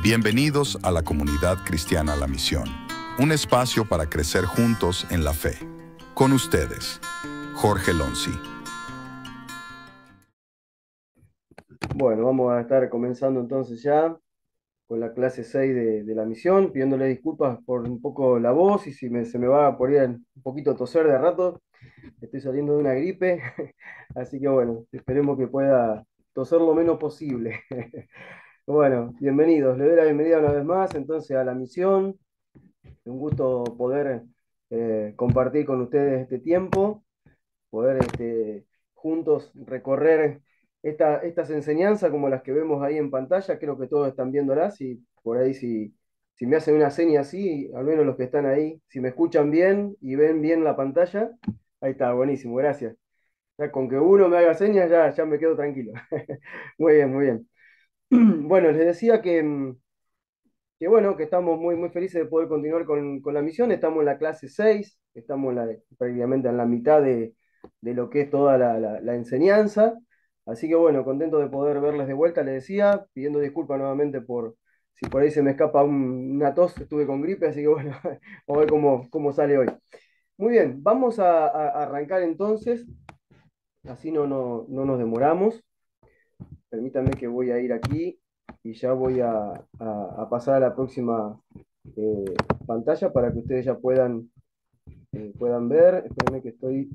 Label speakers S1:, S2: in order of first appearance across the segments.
S1: Bienvenidos a la comunidad cristiana La Misión, un espacio para crecer juntos en la fe. Con ustedes, Jorge Lonzi.
S2: Bueno, vamos a estar comenzando entonces ya con la clase 6 de La Misión, pidiéndole disculpas por un poco la voz y si se me va por ir un poquito toser de rato. Estoy saliendo de una gripe, así que bueno, esperemos que pueda toser lo menos posible. Bueno, bienvenidos, le doy la bienvenida una vez más entonces a La Misión. Un gusto poder compartir con ustedes este tiempo, poder juntos recorrer estas enseñanzas como las que vemos ahí en pantalla. Creo que todos están viéndolas y por ahí si me hacen una seña así, al menos los que están ahí, si me escuchan bien y ven bien la pantalla, ahí está, buenísimo, gracias. Ya con que uno me haga señas ya me quedo tranquilo. Muy bien, muy bien. Bueno, les decía que bueno, que estamos muy felices de poder continuar con la misión. Estamos en la clase 6, estamos prácticamente en la mitad de lo que es toda la enseñanza. Así que bueno, contento de poder verles de vuelta, les decía, pidiendo disculpas nuevamente por si por ahí se me escapa una tos, estuve con gripe, así que bueno, vamos a ver cómo sale hoy. Muy bien, vamos a arrancar entonces, así no nos demoramos. Permítanme que voy a ir aquí y ya voy a pasar a la próxima eh, pantalla para que ustedes ya puedan ver. Espérenme que estoy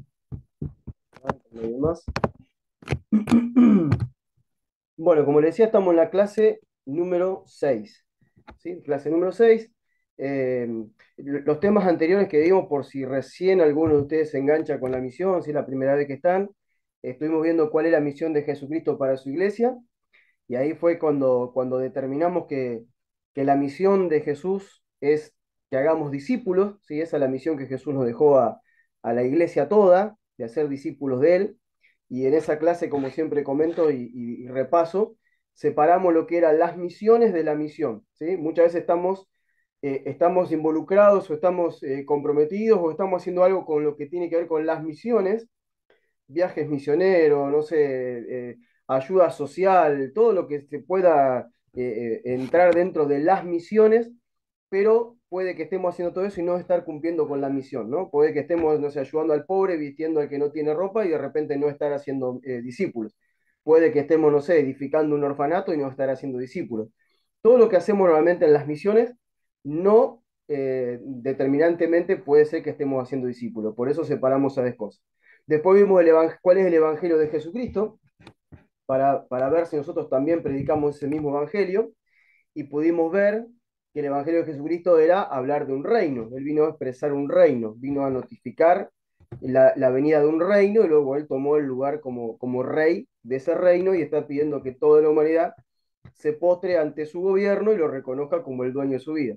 S2: y demás. Bueno, como les decía, estamos en la clase número 6. ¿Sí? Clase número 6. Eh, los temas anteriores que dimos, por si recién alguno de ustedes se engancha con la misión, si es la primera vez que están, estuvimos viendo cuál es la misión de Jesucristo para su iglesia. Y ahí fue cuando determinamos que la misión de Jesús es que hagamos discípulos, ¿sí? Esa es la misión que Jesús nos dejó a la iglesia toda, de hacer discípulos de Él. Y en esa clase, como siempre comento y repaso, separamos lo que eran las misiones de la misión, ¿sí? Muchas veces estamos involucrados o estamos comprometidos o estamos haciendo algo con lo que tiene que ver con las misiones, viajes misioneros, no sé, ayuda social, todo lo que se pueda entrar dentro de las misiones, pero puede que estemos haciendo todo eso y no estar cumpliendo con la misión, ¿no? Puede que estemos, no sé, ayudando al pobre, vistiendo al que no tiene ropa y de repente no estar haciendo discípulos. Puede que estemos, no sé, edificando un orfanato y no estar haciendo discípulos. Todo lo que hacemos normalmente en las misiones no determinantemente puede ser que estemos haciendo discípulos. Por eso separamos esas cosas. Después vimos cuál es el Evangelio de Jesucristo, para ver si nosotros también predicamos ese mismo Evangelio, y pudimos ver que el Evangelio de Jesucristo era hablar de un reino. Él vino a expresar un reino, vino a notificar la venida de un reino, y luego él tomó el lugar como rey de ese reino y está pidiendo que toda la humanidad se postre ante su gobierno y lo reconozca como el dueño de su vida.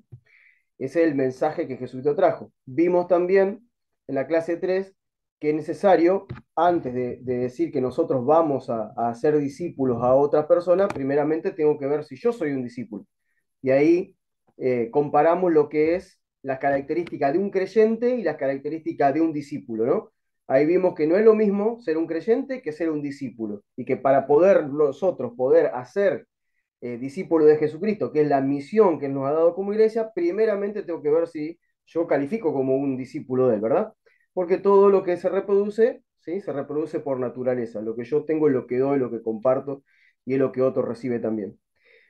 S2: Ese es el mensaje que Jesucristo trajo. Vimos también en la clase 3 que es necesario, antes de decir que nosotros vamos a hacer discípulos a otras personas, primeramente tengo que ver si yo soy un discípulo. Y ahí comparamos lo que es las características de un creyente y las características de un discípulo, ¿no? Ahí vimos que no es lo mismo ser un creyente que ser un discípulo, y que para poder nosotros poder hacer discípulo de Jesucristo, que es la misión que nos ha dado como iglesia, primeramente tengo que ver si yo califico como un discípulo de él, ¿verdad? Porque todo lo que se reproduce, ¿sí? Se reproduce por naturaleza. Lo que yo tengo es lo que doy, lo que comparto, y es lo que otro recibe también.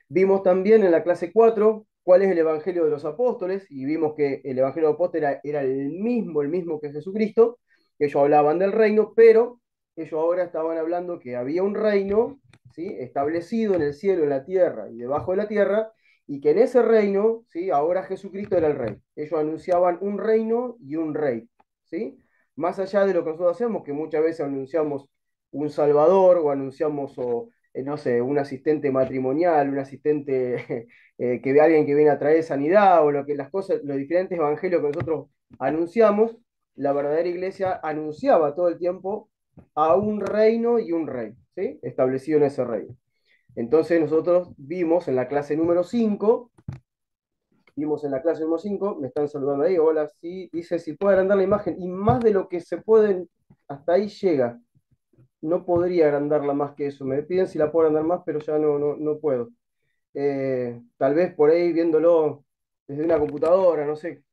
S2: Vimos también en la clase 4 cuál es el Evangelio de los Apóstoles, y vimos que el Evangelio de los Apóstoles era el mismo que Jesucristo. Ellos hablaban del reino, pero ellos ahora estaban hablando que había un reino, ¿sí? Establecido en el cielo, en la tierra y debajo de la tierra, y que en ese reino, ¿sí? Ahora Jesucristo era el rey. Ellos anunciaban un reino y un rey, ¿sí? Más allá de lo que nosotros hacemos, que muchas veces anunciamos un salvador o anunciamos no sé, un asistente matrimonial, un asistente que ve a alguien que viene a traer sanidad, o lo que las cosas, los diferentes evangelios que nosotros anunciamos. La verdadera iglesia anunciaba todo el tiempo a un reino y un rey, ¿sí? Establecido en ese reino. Entonces nosotros vimos en la clase número 5, me están saludando ahí, hola, sí, dice si puede agrandar la imagen, y más de lo que se pueden, hasta ahí llega. No podría agrandarla más que eso. Me piden si la puedo agrandar más, pero ya no puedo. tal vez por ahí viéndolo desde una computadora, no sé.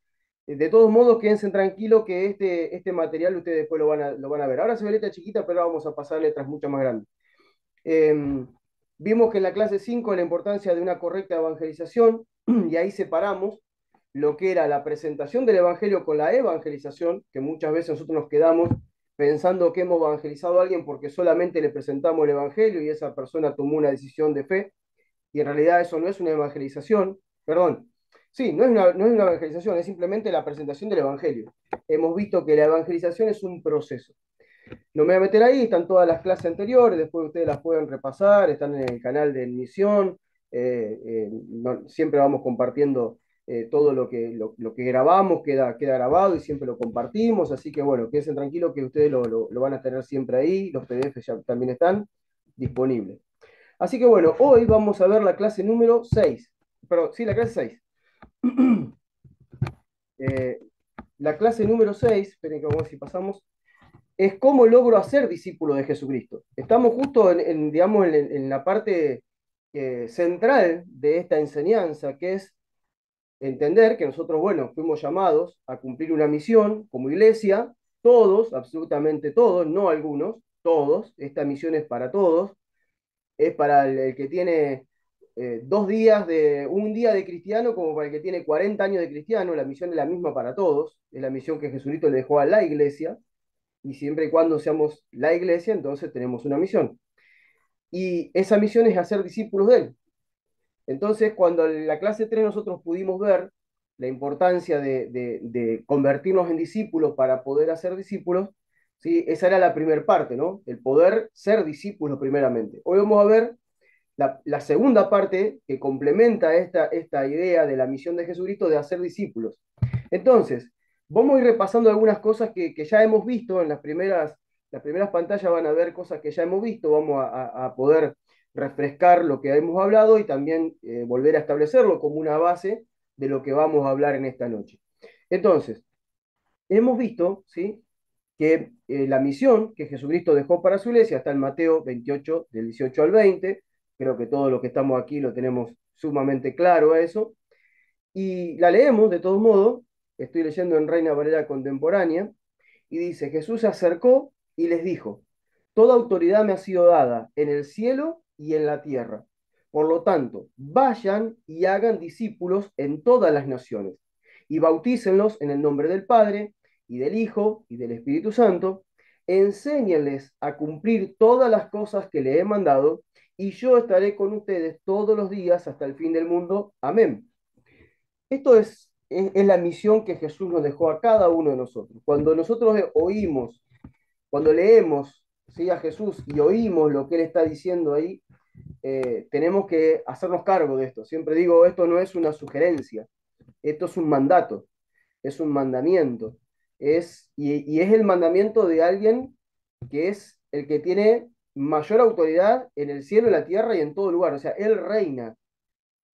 S2: De todos modos, quédense tranquilos que este material ustedes después lo van a ver. Ahora se ve letra chiquita, pero vamos a pasar letras mucho más grandes. Eh, Vimos que en la clase 5 la importancia de una correcta evangelización, y ahí separamos lo que era la presentación del Evangelio con la evangelización, que muchas veces nosotros nos quedamos pensando que hemos evangelizado a alguien porque solamente le presentamos el Evangelio y esa persona tomó una decisión de fe, y en realidad eso no es una evangelización, perdón, sí, no es una evangelización, es simplemente la presentación del Evangelio. Hemos visto que la evangelización es un proceso. No me voy a meter ahí, están todas las clases anteriores, después ustedes las pueden repasar, están en el canal de Misión, siempre vamos compartiendo todo lo que grabamos, queda grabado y siempre lo compartimos, así que bueno, quédense tranquilos que ustedes lo van a tener siempre ahí, los PDF ya también están disponibles. Así que bueno, hoy vamos a ver la clase número 6, perdón, sí, la clase 6. Eh, la clase número 6, esperen que vamos a ver si pasamos, es cómo logro hacer discípulo de Jesucristo. Estamos justo digamos, en la parte central de esta enseñanza, que es entender que nosotros, bueno, fuimos llamados a cumplir una misión como iglesia, todos, absolutamente todos, no algunos, todos, esta misión es para todos, es para el que tiene un día de cristiano como para el que tiene 40 años de cristiano, la misión es la misma para todos, es la misión que Jesucristo le dejó a la iglesia, y siempre y cuando seamos la iglesia, entonces tenemos una misión. Y esa misión es hacer discípulos de él. Entonces, cuando en la clase 3 nosotros pudimos ver la importancia de convertirnos en discípulos para poder hacer discípulos, ¿sí? Esa era la primera parte, ¿no? El poder ser discípulos primeramente. Hoy vamos a ver la segunda parte que complementa esta idea de la misión de Jesucristo de hacer discípulos. Entonces, vamos a ir repasando algunas cosas que ya hemos visto en las primeras pantallas, van a ver cosas que ya hemos visto, vamos a poder refrescar lo que hemos hablado y también volver a establecerlo como una base de lo que vamos a hablar en esta noche. Entonces, hemos visto, ¿sí?, que la misión que Jesucristo dejó para su iglesia está en Mateo 28, del 18 al 20. Creo que todos los que estamos aquí lo tenemos sumamente claro a eso. Y la leemos de todos modos. Estoy leyendo en Reina Valera Contemporánea. Y dice, Jesús se acercó y les dijo, toda autoridad me ha sido dada en el cielo y en la tierra. Por lo tanto, vayan y hagan discípulos en todas las naciones y bautícenlos en el nombre del Padre y del Hijo y del Espíritu Santo. Enséñenles a cumplir todas las cosas que le he mandado y yo estaré con ustedes todos los días hasta el fin del mundo. Amén. Esto es la misión que Jesús nos dejó a cada uno de nosotros. Cuando nosotros oímos, cuando leemos, ¿sí?, a Jesús y oímos lo que Él está diciendo ahí, tenemos que hacernos cargo de esto. Siempre digo, esto no es una sugerencia, esto es un mandato, es un mandamiento. Y es el mandamiento de alguien que es el que tiene mayor autoridad en el cielo, en la tierra y en todo lugar. O sea, Él reina.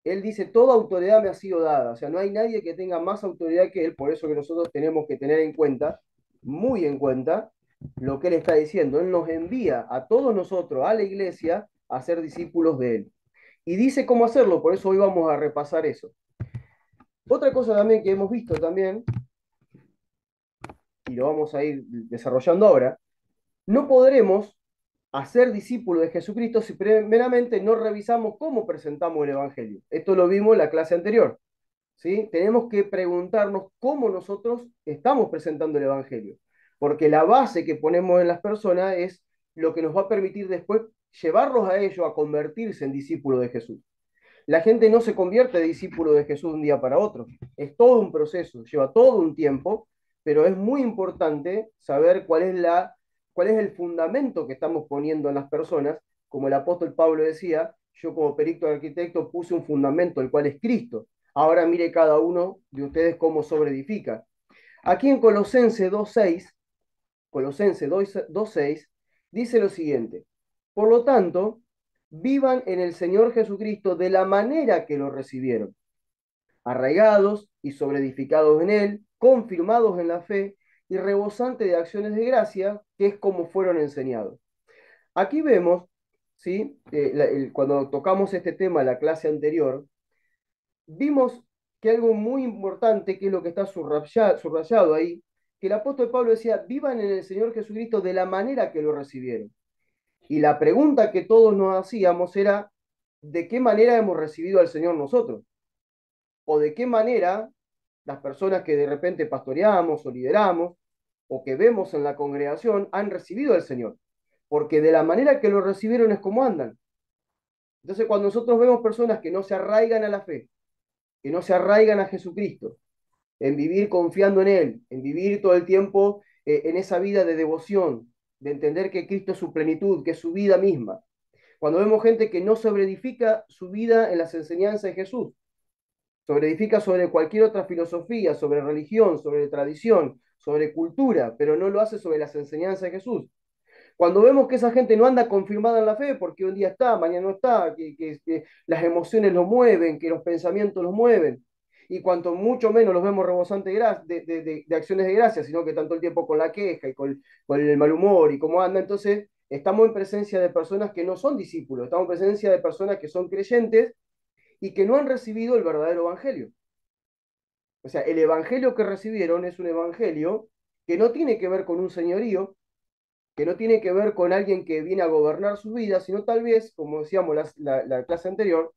S2: Él dice, toda autoridad me ha sido dada. O sea, no hay nadie que tenga más autoridad que Él. Por eso que nosotros tenemos que tener en cuenta, muy en cuenta, lo que Él está diciendo. Él nos envía a todos nosotros, a la iglesia, a ser discípulos de Él. Y dice cómo hacerlo, por eso hoy vamos a repasar eso. Otra cosa también que hemos visto también, y lo vamos a ir desarrollando ahora, no podremos hacer discípulos de Jesucristo si primeramente no revisamos cómo presentamos el Evangelio. Esto lo vimos en la clase anterior. ¿Sí? Tenemos que preguntarnos cómo nosotros estamos presentando el Evangelio, porque la base que ponemos en las personas es lo que nos va a permitir después llevarlos a ellos a convertirse en discípulos de Jesús. La gente no se convierte en discípulo de Jesús de un día para otro, es todo un proceso, lleva todo un tiempo, pero es muy importante saber cuál es el fundamento que estamos poniendo en las personas. Como el apóstol Pablo decía, yo como perito arquitecto puse un fundamento, el cual es Cristo. Ahora mire cada uno de ustedes cómo sobreedifica. Aquí en Colosenses 2:6, dice lo siguiente: por lo tanto, vivan en el Señor Jesucristo de la manera que lo recibieron, arraigados y sobreedificados en Él, confirmados en la fe y rebosantes de acciones de gracia, que es como fueron enseñados. Aquí vemos ¿sí? Cuando tocamos este tema en la clase anterior, vimos que algo muy importante, que es lo que está subrayado ahí, que el apóstol Pablo decía, vivan en el Señor Jesucristo de la manera que lo recibieron. Y la pregunta que todos nos hacíamos era, ¿de qué manera hemos recibido al Señor nosotros? ¿O de qué manera las personas que de repente pastoreamos o lideramos o que vemos en la congregación han recibido al Señor? Porque de la manera que lo recibieron es como andan. Entonces, cuando nosotros vemos personas que no se arraigan a la fe, que no se arraigan a Jesucristo, en vivir confiando en Él, en vivir todo el tiempo en esa vida de devoción, de entender que Cristo es su plenitud, que es su vida misma. Cuando vemos gente que no sobreedifica su vida en las enseñanzas de Jesús, sobreedifica sobre cualquier otra filosofía, sobre religión, sobre tradición, sobre cultura, pero no lo hace sobre las enseñanzas de Jesús. Cuando vemos que esa gente no anda confirmada en la fe, porque un día está, mañana no está, que las emociones los mueven, que los pensamientos los mueven, y cuanto mucho menos los vemos rebosantes de acciones de gracia, sino que tanto el tiempo con la queja y con el mal humor y cómo anda, entonces estamos en presencia de personas que no son discípulos, estamos en presencia de personas que son creyentes y que no han recibido el verdadero evangelio. O sea, el evangelio que recibieron es un evangelio que no tiene que ver con un señorío, que no tiene que ver con alguien que viene a gobernar sus vidas, sino tal vez, como decíamos la clase anterior,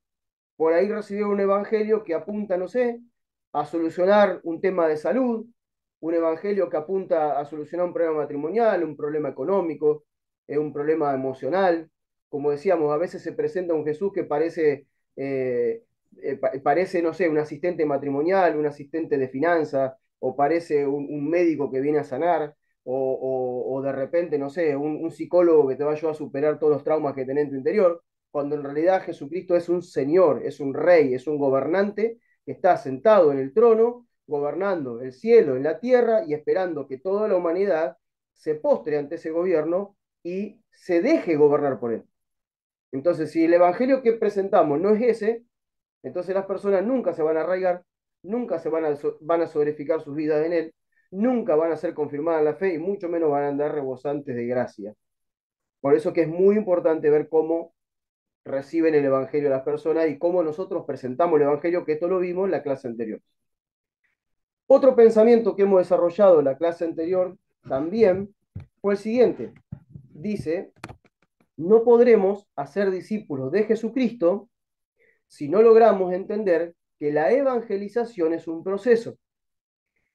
S2: por ahí recibieron un evangelio que apunta, no sé, a solucionar un tema de salud, un evangelio que apunta a solucionar un problema matrimonial, un problema económico, un problema emocional. Como decíamos, a veces se presenta un Jesús que parece, no sé, un asistente matrimonial, un asistente de finanzas, o parece un médico que viene a sanar, o de repente, no sé, un psicólogo que te va a ayudar a superar todos los traumas que tenés en tu interior, cuando en realidad Jesucristo es un señor, es un rey, es un gobernante que está sentado en el trono, gobernando el cielo en la tierra y esperando que toda la humanidad se postre ante ese gobierno y se deje gobernar por él. Entonces, si el evangelio que presentamos no es ese, entonces las personas nunca se van a arraigar, nunca van a sobreficar sus vidas en él, nunca van a ser confirmadas en la fe y mucho menos van a andar rebosantes de gracia. Por eso que es muy importante ver cómo reciben el Evangelio las personas y cómo nosotros presentamos el Evangelio, que esto lo vimos en la clase anterior. Otro pensamiento que hemos desarrollado en la clase anterior también fue el siguiente. Dice, no podremos hacer discípulos de Jesucristo si no logramos entender que la evangelización es un proceso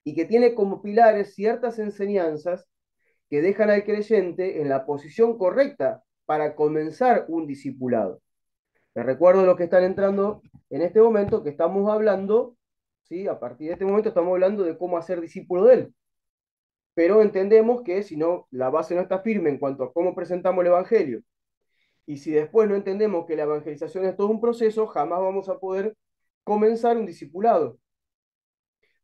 S2: y que tiene como pilares ciertas enseñanzas que dejan al creyente en la posición correcta para comenzar un discipulado. Les recuerdo los que están entrando en este momento que estamos hablando, ¿sí? A partir de este momento estamos hablando de cómo hacer discípulo de él. Pero entendemos que si no, la base no está firme en cuanto a cómo presentamos el Evangelio, y si después no entendemos que la evangelización es todo un proceso, jamás vamos a poder comenzar un discipulado.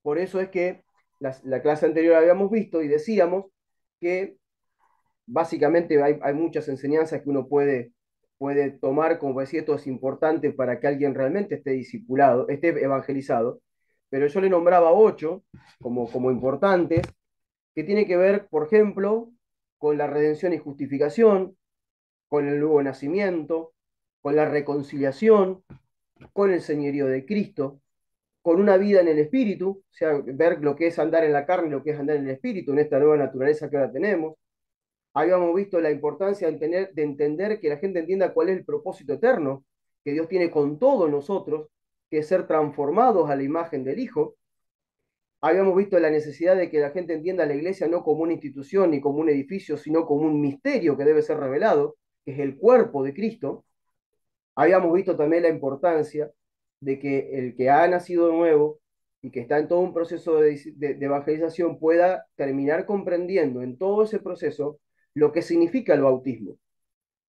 S2: Por eso es que la clase anterior habíamos visto y decíamos que básicamente hay muchas enseñanzas que uno puede tomar como decir esto es importante para que alguien realmente esté discipulado, esté evangelizado, pero yo le nombraba 8 como importantes, que tiene que ver, por ejemplo, con la redención y justificación, con el nuevo nacimiento, con la reconciliación, con el señorío de Cristo, con una vida en el espíritu, o sea, ver lo que es andar en la carne y lo que es andar en el espíritu, en esta nueva naturaleza que ahora tenemos. Habíamos visto la importancia de entender que la gente entienda cuál es el propósito eterno que Dios tiene con todos nosotros, que es ser transformados a la imagen del Hijo. Habíamos visto la necesidad de que la gente entienda la iglesia no como una institución ni como un edificio, sino como un misterio que debe ser revelado, que es el cuerpo de Cristo. Habíamos visto también la importancia de que el que ha nacido de nuevo y que está en todo un proceso de evangelización pueda terminar comprendiendo en todo ese proceso lo que significa el bautismo,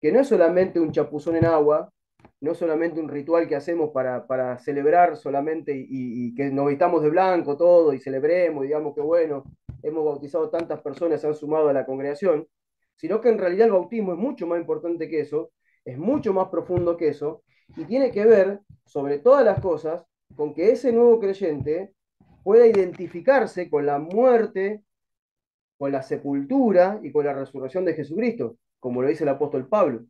S2: que no es solamente un chapuzón en agua, no es solamente un ritual que hacemos para celebrar solamente y que nos vistamos de blanco todo y celebremos, digamos que bueno, hemos bautizado tantas personas, se han sumado a la congregación, sino que en realidad el bautismo es mucho más importante que eso, es mucho más profundo que eso, y tiene que ver, sobre todas las cosas, con que ese nuevo creyente pueda identificarse con la muerte, con la sepultura y con la resurrección de Jesucristo, como lo dice el apóstol Pablo.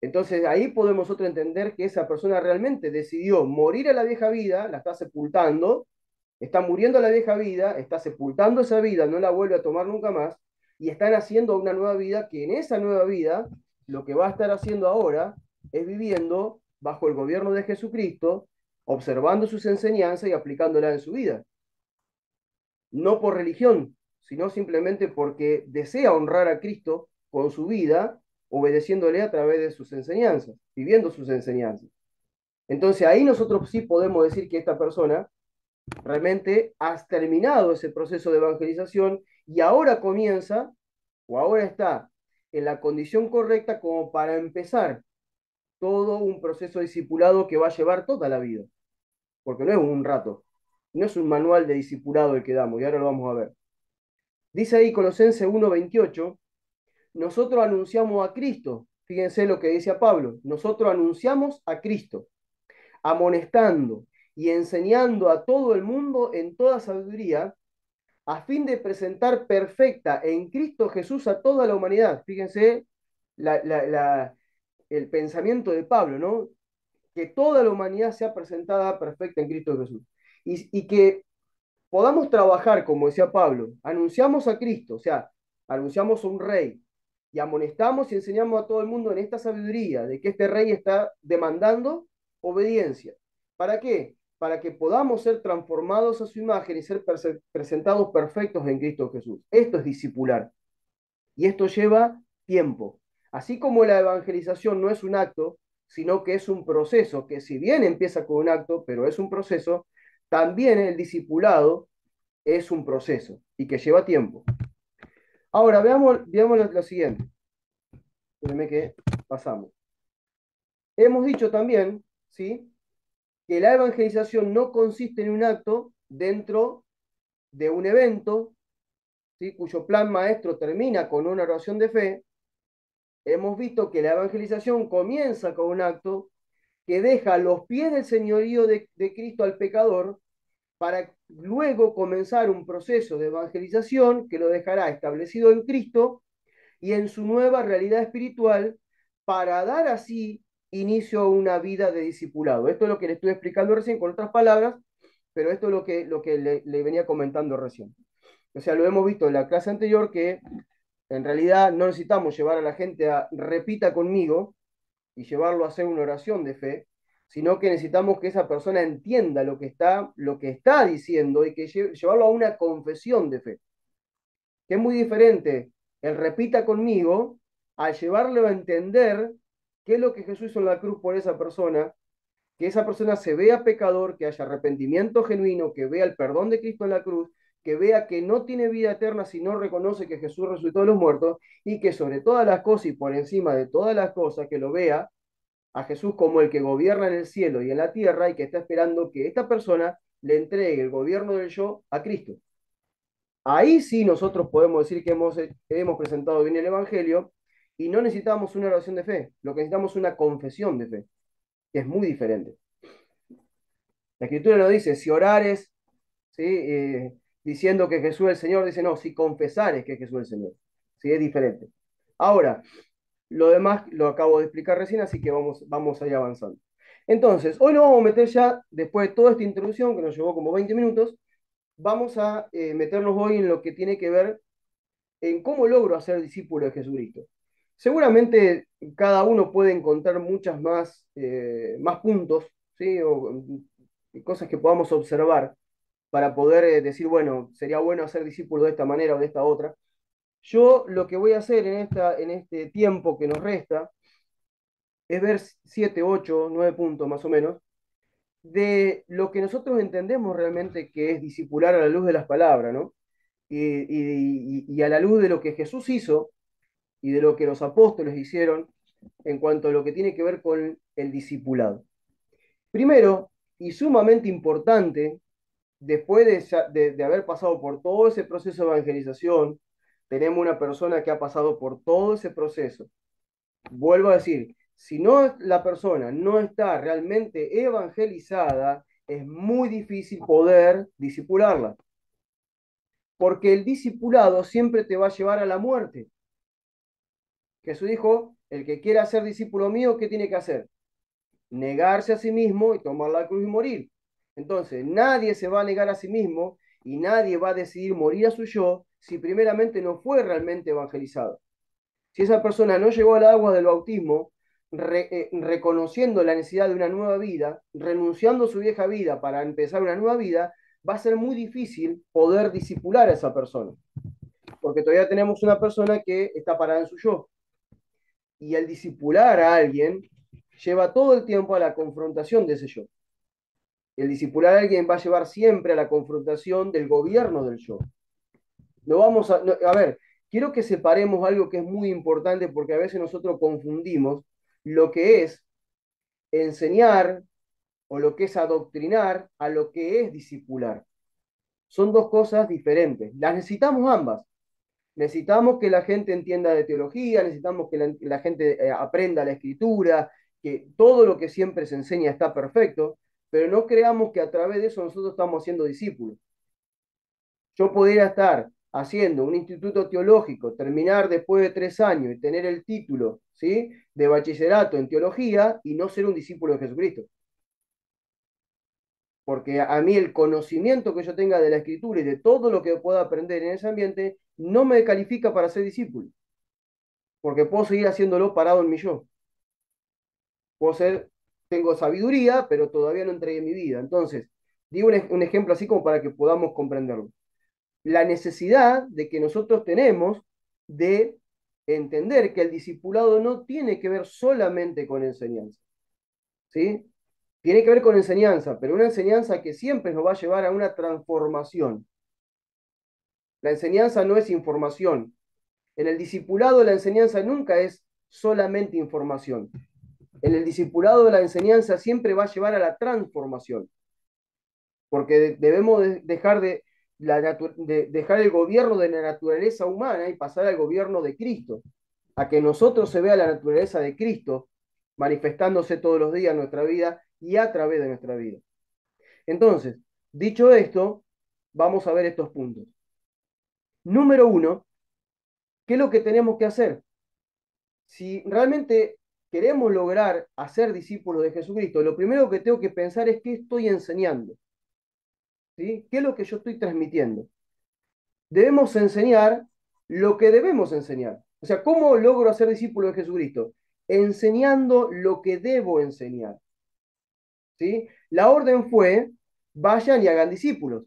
S2: Entonces ahí podemos nosotros entender que esa persona realmente decidió morir a la vieja vida, la está sepultando, está muriendo a la vieja vida, está sepultando esa vida, no la vuelve a tomar nunca más, y están haciendo una nueva vida que en esa nueva vida lo que va a estar haciendo ahora es viviendo bajo el gobierno de Jesucristo, observando sus enseñanzas y aplicándolas en su vida. No por religión, sino simplemente porque desea honrar a Cristo con su vida, obedeciéndole a través de sus enseñanzas, viviendo sus enseñanzas. Entonces ahí nosotros sí podemos decir que esta persona realmente ha terminado ese proceso de evangelización y ahora comienza o ahora está en la condición correcta como para empezar todo un proceso discipulado que va a llevar toda la vida, porque no es un rato, no es un manual de discipulado el que damos, y ahora lo vamos a ver. Dice ahí Colosenses 1:28, nosotros anunciamos a Cristo, fíjense lo que dice a Pablo, nosotros anunciamos a Cristo, amonestando y enseñando a todo el mundo en toda sabiduría, a fin de presentar perfecta en Cristo Jesús a toda la humanidad. Fíjense el pensamiento de Pablo, ¿no? Que toda la humanidad sea presentada perfecta en Cristo Jesús. Y que podamos trabajar, como decía Pablo, anunciamos a Cristo, o sea, anunciamos a un rey y amonestamos y enseñamos a todo el mundo en esta sabiduría de que este rey está demandando obediencia. ¿Para qué? Para que podamos ser transformados a su imagen y ser presentados perfectos en Cristo Jesús. Esto es discipular y esto lleva tiempo. Así como la evangelización no es un acto, sino que es un proceso, que si bien empieza con un acto, pero es un proceso, también el discipulado es un proceso y que lleva tiempo. Ahora, veamos lo siguiente. Espérenme que pasamos. Hemos dicho también, ¿sí?, que la evangelización no consiste en un acto dentro de un evento, ¿sí?, cuyo plan maestro termina con una oración de fe. Hemos visto que la evangelización comienza con un acto que deja a los pies del señorío de Cristo al pecador para luego comenzar un proceso de evangelización que lo dejará establecido en Cristo y en su nueva realidad espiritual para dar así inicio a una vida de discipulado. Esto es lo que le estoy explicando recién con otras palabras, pero esto es lo que le venía comentando recién. O sea, lo hemos visto en la clase anterior que en realidad no necesitamos llevar a la gente a repita conmigo y llevarlo a hacer una oración de fe, sino que necesitamos que esa persona entienda lo que está diciendo y que llevarlo a una confesión de fe, que es muy diferente el repita conmigo al llevarlo a entender qué es lo que Jesús hizo en la cruz por esa persona, que esa persona se vea pecador, que haya arrepentimiento genuino, que vea el perdón de Cristo en la cruz, que vea que no tiene vida eterna si no reconoce que Jesús resucitó de los muertos y que sobre todas las cosas y por encima de todas las cosas que lo vea a Jesús como el que gobierna en el cielo y en la tierra y que está esperando que esta persona le entregue el gobierno del yo a Cristo. Ahí sí nosotros podemos decir que hemos presentado bien el Evangelio y no necesitamos una oración de fe, lo que necesitamos es una confesión de fe, que es muy diferente. La Escritura no dice, si orares, ¿sí? Diciendo que Jesús es el Señor, dice, no, si confesares que Jesús es el Señor. ¿Sí? Es diferente. Ahora, lo demás lo acabo de explicar recién, así que vamos a ir avanzando. Entonces, hoy nos vamos a meter ya, después de toda esta introducción, que nos llevó como 20 minutos, vamos a meternos hoy en lo que tiene que ver en cómo logro hacer discípulo de Jesucristo. Seguramente cada uno puede encontrar muchas más puntos, ¿sí? O cosas que podamos observar para poder decir, bueno, sería bueno hacer discípulo de esta manera o de esta otra. Yo lo que voy a hacer en este tiempo que nos resta es ver 7, 8, 9 puntos más o menos de lo que nosotros entendemos realmente que es discipular a la luz de las palabras, ¿no? Y a la luz de lo que Jesús hizo y de lo que los apóstoles hicieron en cuanto a lo que tiene que ver con el discipulado. Primero, y sumamente importante, después de haber pasado por todo ese proceso de evangelización, tenemos una persona que ha pasado por todo ese proceso. Vuelvo a decir, si no la persona no está realmente evangelizada, es muy difícil poder discipularla, porque el discipulado siempre te va a llevar a la muerte. Jesús dijo, el que quiera ser discípulo mío, ¿qué tiene que hacer? Negarse a sí mismo y tomar la cruz y morir. Entonces, nadie se va a negar a sí mismo y nadie va a decidir morir a su yo si primeramente no fue realmente evangelizado. Si esa persona no llegó al agua del bautismo, reconociendo la necesidad de una nueva vida, renunciando a su vieja vida para empezar una nueva vida, va a ser muy difícil poder discipular a esa persona, porque todavía tenemos una persona que está parada en su yo. Y el discipular a alguien lleva todo el tiempo a la confrontación de ese yo. El discipular a alguien va a llevar siempre a la confrontación del gobierno del yo. No vamos a, no, a ver, quiero que separemos algo que es muy importante porque a veces nosotros confundimos lo que es enseñar o lo que es adoctrinar a lo que es discipular. Son dos cosas diferentes. Las necesitamos ambas. Necesitamos que la gente entienda de teología, necesitamos que la gente aprenda la escritura, que todo lo que siempre se enseña está perfecto, pero no creamos que a través de eso nosotros estamos haciendo discípulos. Yo podría estar haciendo un instituto teológico, terminar después de 3 años y tener el título, ¿sí?, de bachillerato en teología y no ser un discípulo de Jesucristo. Porque a mí el conocimiento que yo tenga de la escritura y de todo lo que pueda aprender en ese ambiente no me califica para ser discípulo, porque puedo seguir haciéndolo parado en mi yo. Puedo ser, tengo sabiduría, pero todavía no entregué mi vida. Entonces, digo un ejemplo así como para que podamos comprenderlo. La necesidad de que nosotros tenemos de entender que el discipulado no tiene que ver solamente con enseñanza, ¿sí? Tiene que ver con enseñanza, pero una enseñanza que siempre nos va a llevar a una transformación. La enseñanza no es información. En el discipulado la enseñanza nunca es solamente información. En el discipulado la enseñanza siempre va a llevar a la transformación, porque debemos dejar dejar el gobierno de la naturaleza humana y pasar al gobierno de Cristo, a que nosotros se vea la naturaleza de Cristo manifestándose todos los días en nuestra vida y a través de nuestra vida. Entonces, dicho esto, vamos a ver estos puntos. Número 1, ¿qué es lo que tenemos que hacer? Si realmente queremos lograr hacer discípulos de Jesucristo, lo primero que tengo que pensar es qué estoy enseñando, ¿sí? ¿Qué es lo que yo estoy transmitiendo? Debemos enseñar lo que debemos enseñar. O sea, ¿cómo logro hacer discípulos de Jesucristo? Enseñando lo que debo enseñar, ¿sí? La orden fue, vayan y hagan discípulos.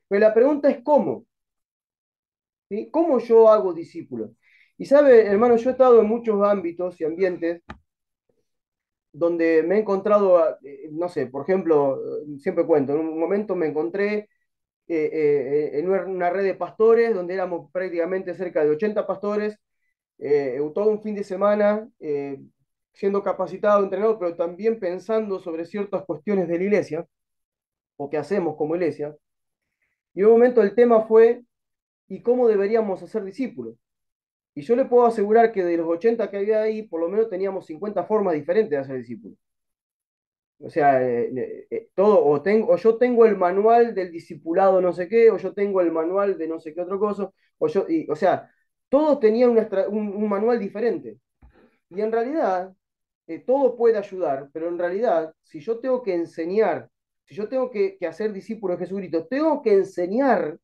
S2: Pero la pregunta es ¿cómo? ¿Sí? ¿Cómo yo hago discípulos? Y sabe, hermano, yo he estado en muchos ámbitos y ambientes donde me he encontrado, no sé, por ejemplo, siempre cuento, en un momento me encontré en una red de pastores donde éramos prácticamente cerca de 80 pastores, todo un fin de semana siendo capacitado, entrenado, pero también pensando sobre ciertas cuestiones de la iglesia, o qué hacemos como iglesia. Y en un momento el tema fue, ¿y cómo deberíamos hacer discípulos? Y yo le puedo asegurar que de los 80 que había ahí, por lo menos teníamos 50 formas diferentes de hacer discípulos. O sea, todo, o yo tengo el manual del discipulado no sé qué, o yo tengo el manual de no sé qué otro cosa, o sea, todos tenían un manual diferente. Y en realidad, todo puede ayudar, pero en realidad, si yo tengo que enseñar, si yo tengo que hacer discípulo de Jesucristo, tengo que enseñar,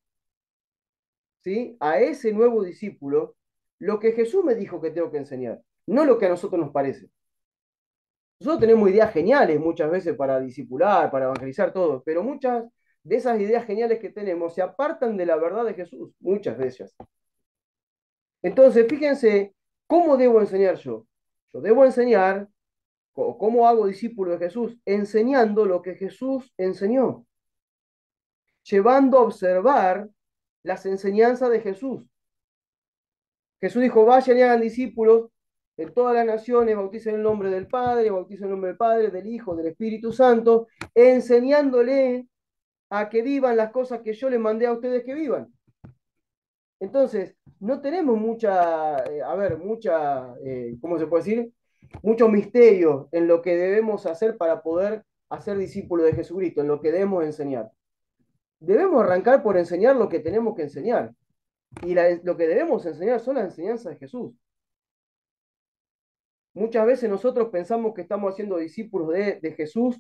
S2: ¿sí?, a ese nuevo discípulo lo que Jesús me dijo que tengo que enseñar, no lo que a nosotros nos parece. Nosotros tenemos ideas geniales muchas veces para discipular, para evangelizar todo, pero muchas de esas ideas geniales que tenemos se apartan de la verdad de Jesús, muchas de ellas. Entonces, fíjense, ¿cómo debo enseñar yo? Yo debo enseñar, ¿cómo hago discípulo de Jesús? Enseñando lo que Jesús enseñó, llevando a observar las enseñanzas de Jesús. Jesús dijo, vayan y hagan discípulos en todas las naciones, bauticen en el nombre del Padre, bauticen en el nombre del Padre, del Hijo, del Espíritu Santo, enseñándole a que vivan las cosas que yo les mandé a ustedes que vivan. Entonces, no tenemos ¿cómo se puede decir? Mucho misterio en lo que debemos hacer para poder hacer discípulos de Jesucristo, en lo que debemos enseñar. Debemos arrancar por enseñar lo que tenemos que enseñar. Y lo que debemos enseñar son las enseñanzas de Jesús. Muchas veces nosotros pensamos que estamos haciendo discípulos de Jesús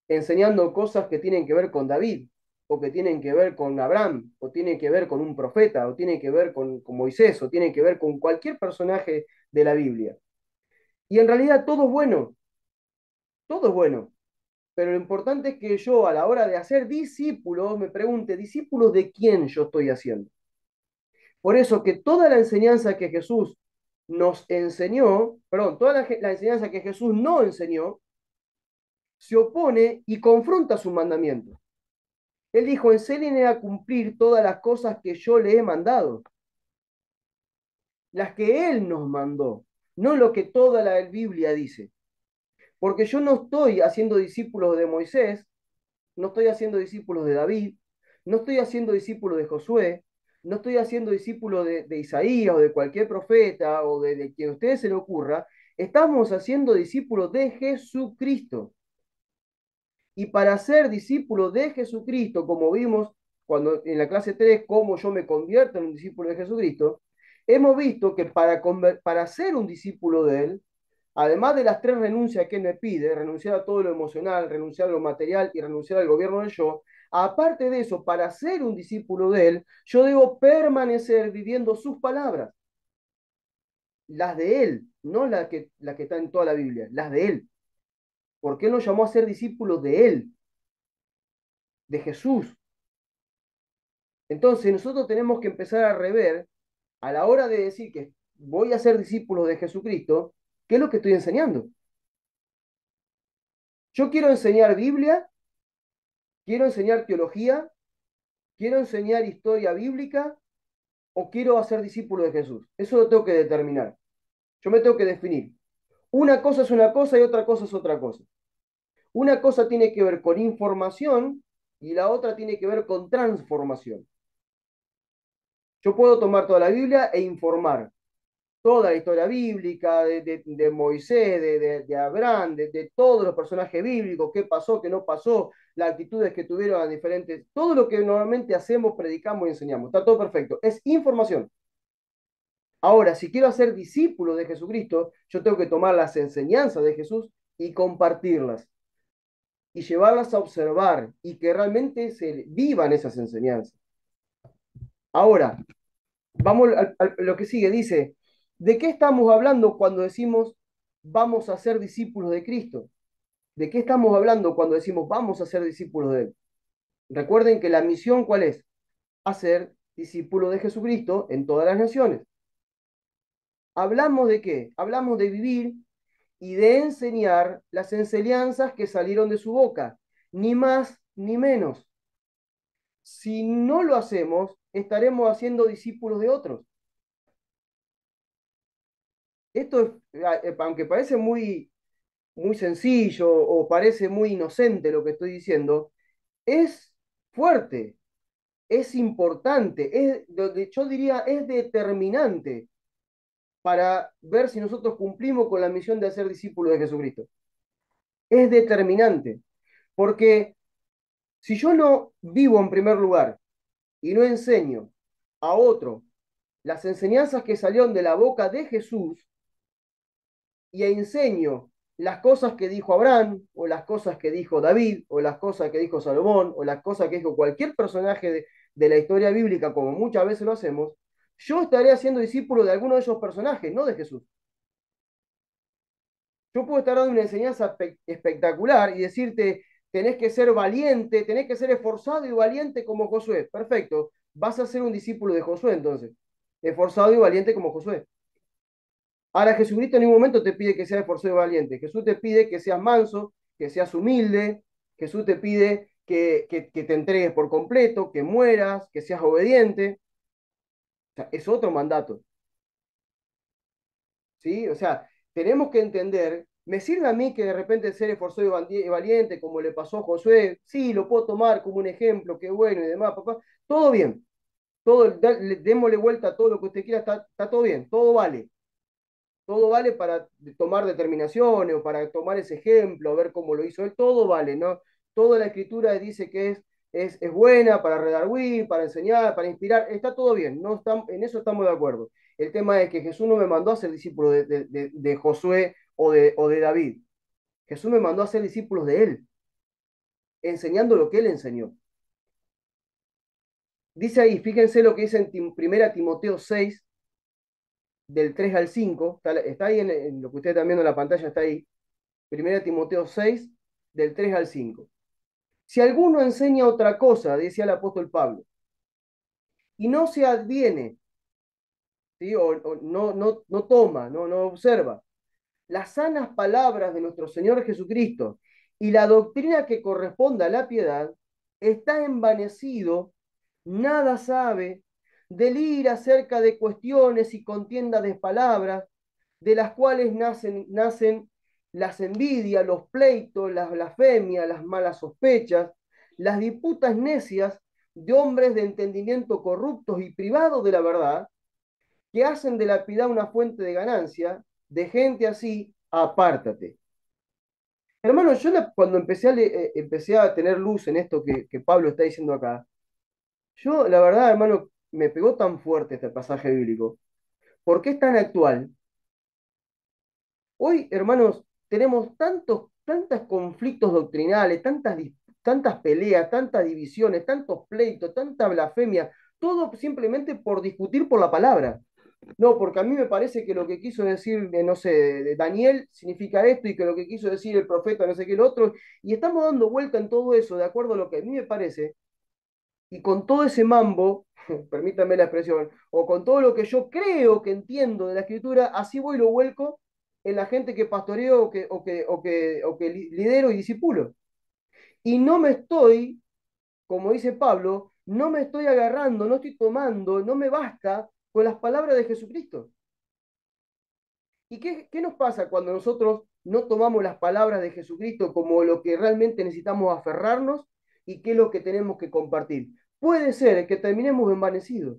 S2: enseñando cosas que tienen que ver con David, o que tienen que ver con Abraham, o tienen que ver con un profeta, o tienen que ver con Moisés, o tienen que ver con cualquier personaje de la Biblia. Y en realidad todo es bueno, pero lo importante es que yo a la hora de hacer discípulos me pregunte, ¿discípulos de quién yo estoy haciendo? Por eso que toda la enseñanza que Jesús nos enseñó, perdón, toda la enseñanza que Jesús no enseñó, se opone y confronta su mandamiento. Él dijo, enséñenle a cumplir todas las cosas que yo le he mandado, las que Él nos mandó, no lo que toda la Biblia dice. Porque yo no estoy haciendo discípulos de Moisés, no estoy haciendo discípulos de David, no estoy haciendo discípulos de Josué, no estoy haciendo discípulos de Isaías o de cualquier profeta o de quien a ustedes se le ocurra, estamos haciendo discípulos de Jesucristo. Y para ser discípulo de Jesucristo, como vimos cuando en la clase 3 cómo yo me convierto en un discípulo de Jesucristo, hemos visto que para ser un discípulo de Él, además de las tres renuncias que Él me pide, renunciar a todo lo emocional, renunciar a lo material y renunciar al gobierno del yo, aparte de eso, para ser un discípulo de Él, yo debo permanecer viviendo sus palabras, las de Él, no la que está en toda la Biblia, las de Él, porque Él nos llamó a ser discípulos de Él, de Jesús. Entonces nosotros tenemos que empezar a rever, a la hora de decir que voy a ser discípulo de Jesucristo, ¿qué es lo que estoy enseñando? Yo quiero enseñar Biblia, quiero enseñar teología, quiero enseñar historia bíblica o quiero hacer discípulo de Jesús. Eso lo tengo que determinar. Yo me tengo que definir. Una cosa es una cosa y otra cosa es otra cosa. Una cosa tiene que ver con información y la otra tiene que ver con transformación. Yo puedo tomar toda la Biblia e informar toda la historia bíblica de Moisés, de Abraham, de todos los personajes bíblicos, qué pasó, qué no pasó, las actitudes que tuvieron las diferentes, todo lo que normalmente hacemos, predicamos y enseñamos. Está todo perfecto. Es información. Ahora, si quiero ser discípulo de Jesucristo, yo tengo que tomar las enseñanzas de Jesús y compartirlas y llevarlas a observar y que realmente se vivan esas enseñanzas. Ahora, vamos a lo que sigue. Dice, ¿de qué estamos hablando cuando decimos vamos a ser discípulos de Cristo? ¿De qué estamos hablando cuando decimos vamos a ser discípulos de Él? Recuerden que la misión, ¿cuál es? Hacer discípulos de Jesucristo en todas las naciones. ¿Hablamos de qué? Hablamos de vivir y de enseñar las enseñanzas que salieron de su boca, ni más ni menos. Si no lo hacemos, estaremos haciendo discípulos de otros. Esto, aunque parece muy sencillo o parece muy inocente lo que estoy diciendo, es fuerte, es importante, yo diría es determinante para ver si nosotros cumplimos con la misión de hacer discípulos de Jesucristo. Es determinante, porque si yo no vivo en primer lugar y no enseño a otro las enseñanzas que salieron de la boca de Jesús y enseño las cosas que dijo Abraham, o las cosas que dijo David, o las cosas que dijo Salomón, o las cosas que dijo cualquier personaje de la historia bíblica, como muchas veces lo hacemos, yo estaré haciendo discípulo de alguno de esos personajes, no de Jesús. Yo puedo estar dando una enseñanza espectacular y decirte, tenés que ser valiente, tenés que ser esforzado y valiente como Josué. Perfecto, vas a ser un discípulo de Josué entonces, esforzado y valiente como Josué. Ahora Jesucristo en ningún momento te pide que seas esforzado y valiente. Jesús te pide que seas manso, que seas humilde. Jesús te pide que te entregues por completo, que mueras, que seas obediente. O sea, es otro mandato. ¿Sí? O sea, tenemos que entender, me sirve a mí que de repente ser esforzado y valiente, como le pasó a Josué, sí, lo puedo tomar como un ejemplo, qué bueno y demás, papá. Todo bien. Démosle vuelta a todo lo que usted quiera, está todo bien, todo vale para tomar determinaciones o para tomar ese ejemplo, ver cómo lo hizo él, todo vale, ¿no? Toda la escritura dice que es buena para redarguir, para enseñar, para inspirar, está todo bien, no estamos, en eso estamos de acuerdo. El tema es que Jesús no me mandó a ser discípulo de Josué o de David. Jesús me mandó a ser discípulos de él, enseñando lo que él enseñó. Dice ahí, fíjense lo que dice en 1 Timoteo 6, del 3 al 5, está ahí en lo que ustedes están viendo en la pantalla, está ahí. 1 Timoteo 6, del 3 al 5. Si alguno enseña otra cosa, decía el apóstol Pablo, y no se adviene, ¿sí? O no toma, no observa las sanas palabras de nuestro Señor Jesucristo y la doctrina que corresponde a la piedad, está envanecido, nada sabe, delira acerca de cuestiones y contiendas de palabras, de las cuales nacen las envidias, los pleitos, las blasfemias, las malas sospechas, las disputas necias de hombres de entendimiento corruptos y privados de la verdad, que hacen de la piedad una fuente de ganancia. De gente así, apártate. Hermano, cuando empecé a tener luz en esto que Pablo está diciendo acá, yo, la verdad, hermano, me pegó tan fuerte este pasaje bíblico. ¿Por qué es tan actual? Hoy, hermanos, tenemos tantos conflictos doctrinales, tantas peleas, tantas divisiones, tantos pleitos, tanta blasfemia, todo simplemente por discutir por la palabra. No, porque a mí me parece que lo que quiso decir, no sé, de Daniel significa esto y que lo que quiso decir el profeta no sé qué el otro, y estamos dando vuelta en todo eso de acuerdo a lo que a mí me parece, y con todo ese mambo, permítanme la expresión, o con todo lo que yo creo que entiendo de la escritura, así voy y lo vuelco en la gente que pastoreo o que lidero y discipulo. Y no me estoy, como dice Pablo, no me estoy agarrando, no estoy tomando, no me basta con las palabras de Jesucristo. ¿Y qué nos pasa cuando nosotros no tomamos las palabras de Jesucristo como lo que realmente necesitamos aferrarnos y qué es lo que tenemos que compartir? Puede ser que terminemos envanecidos.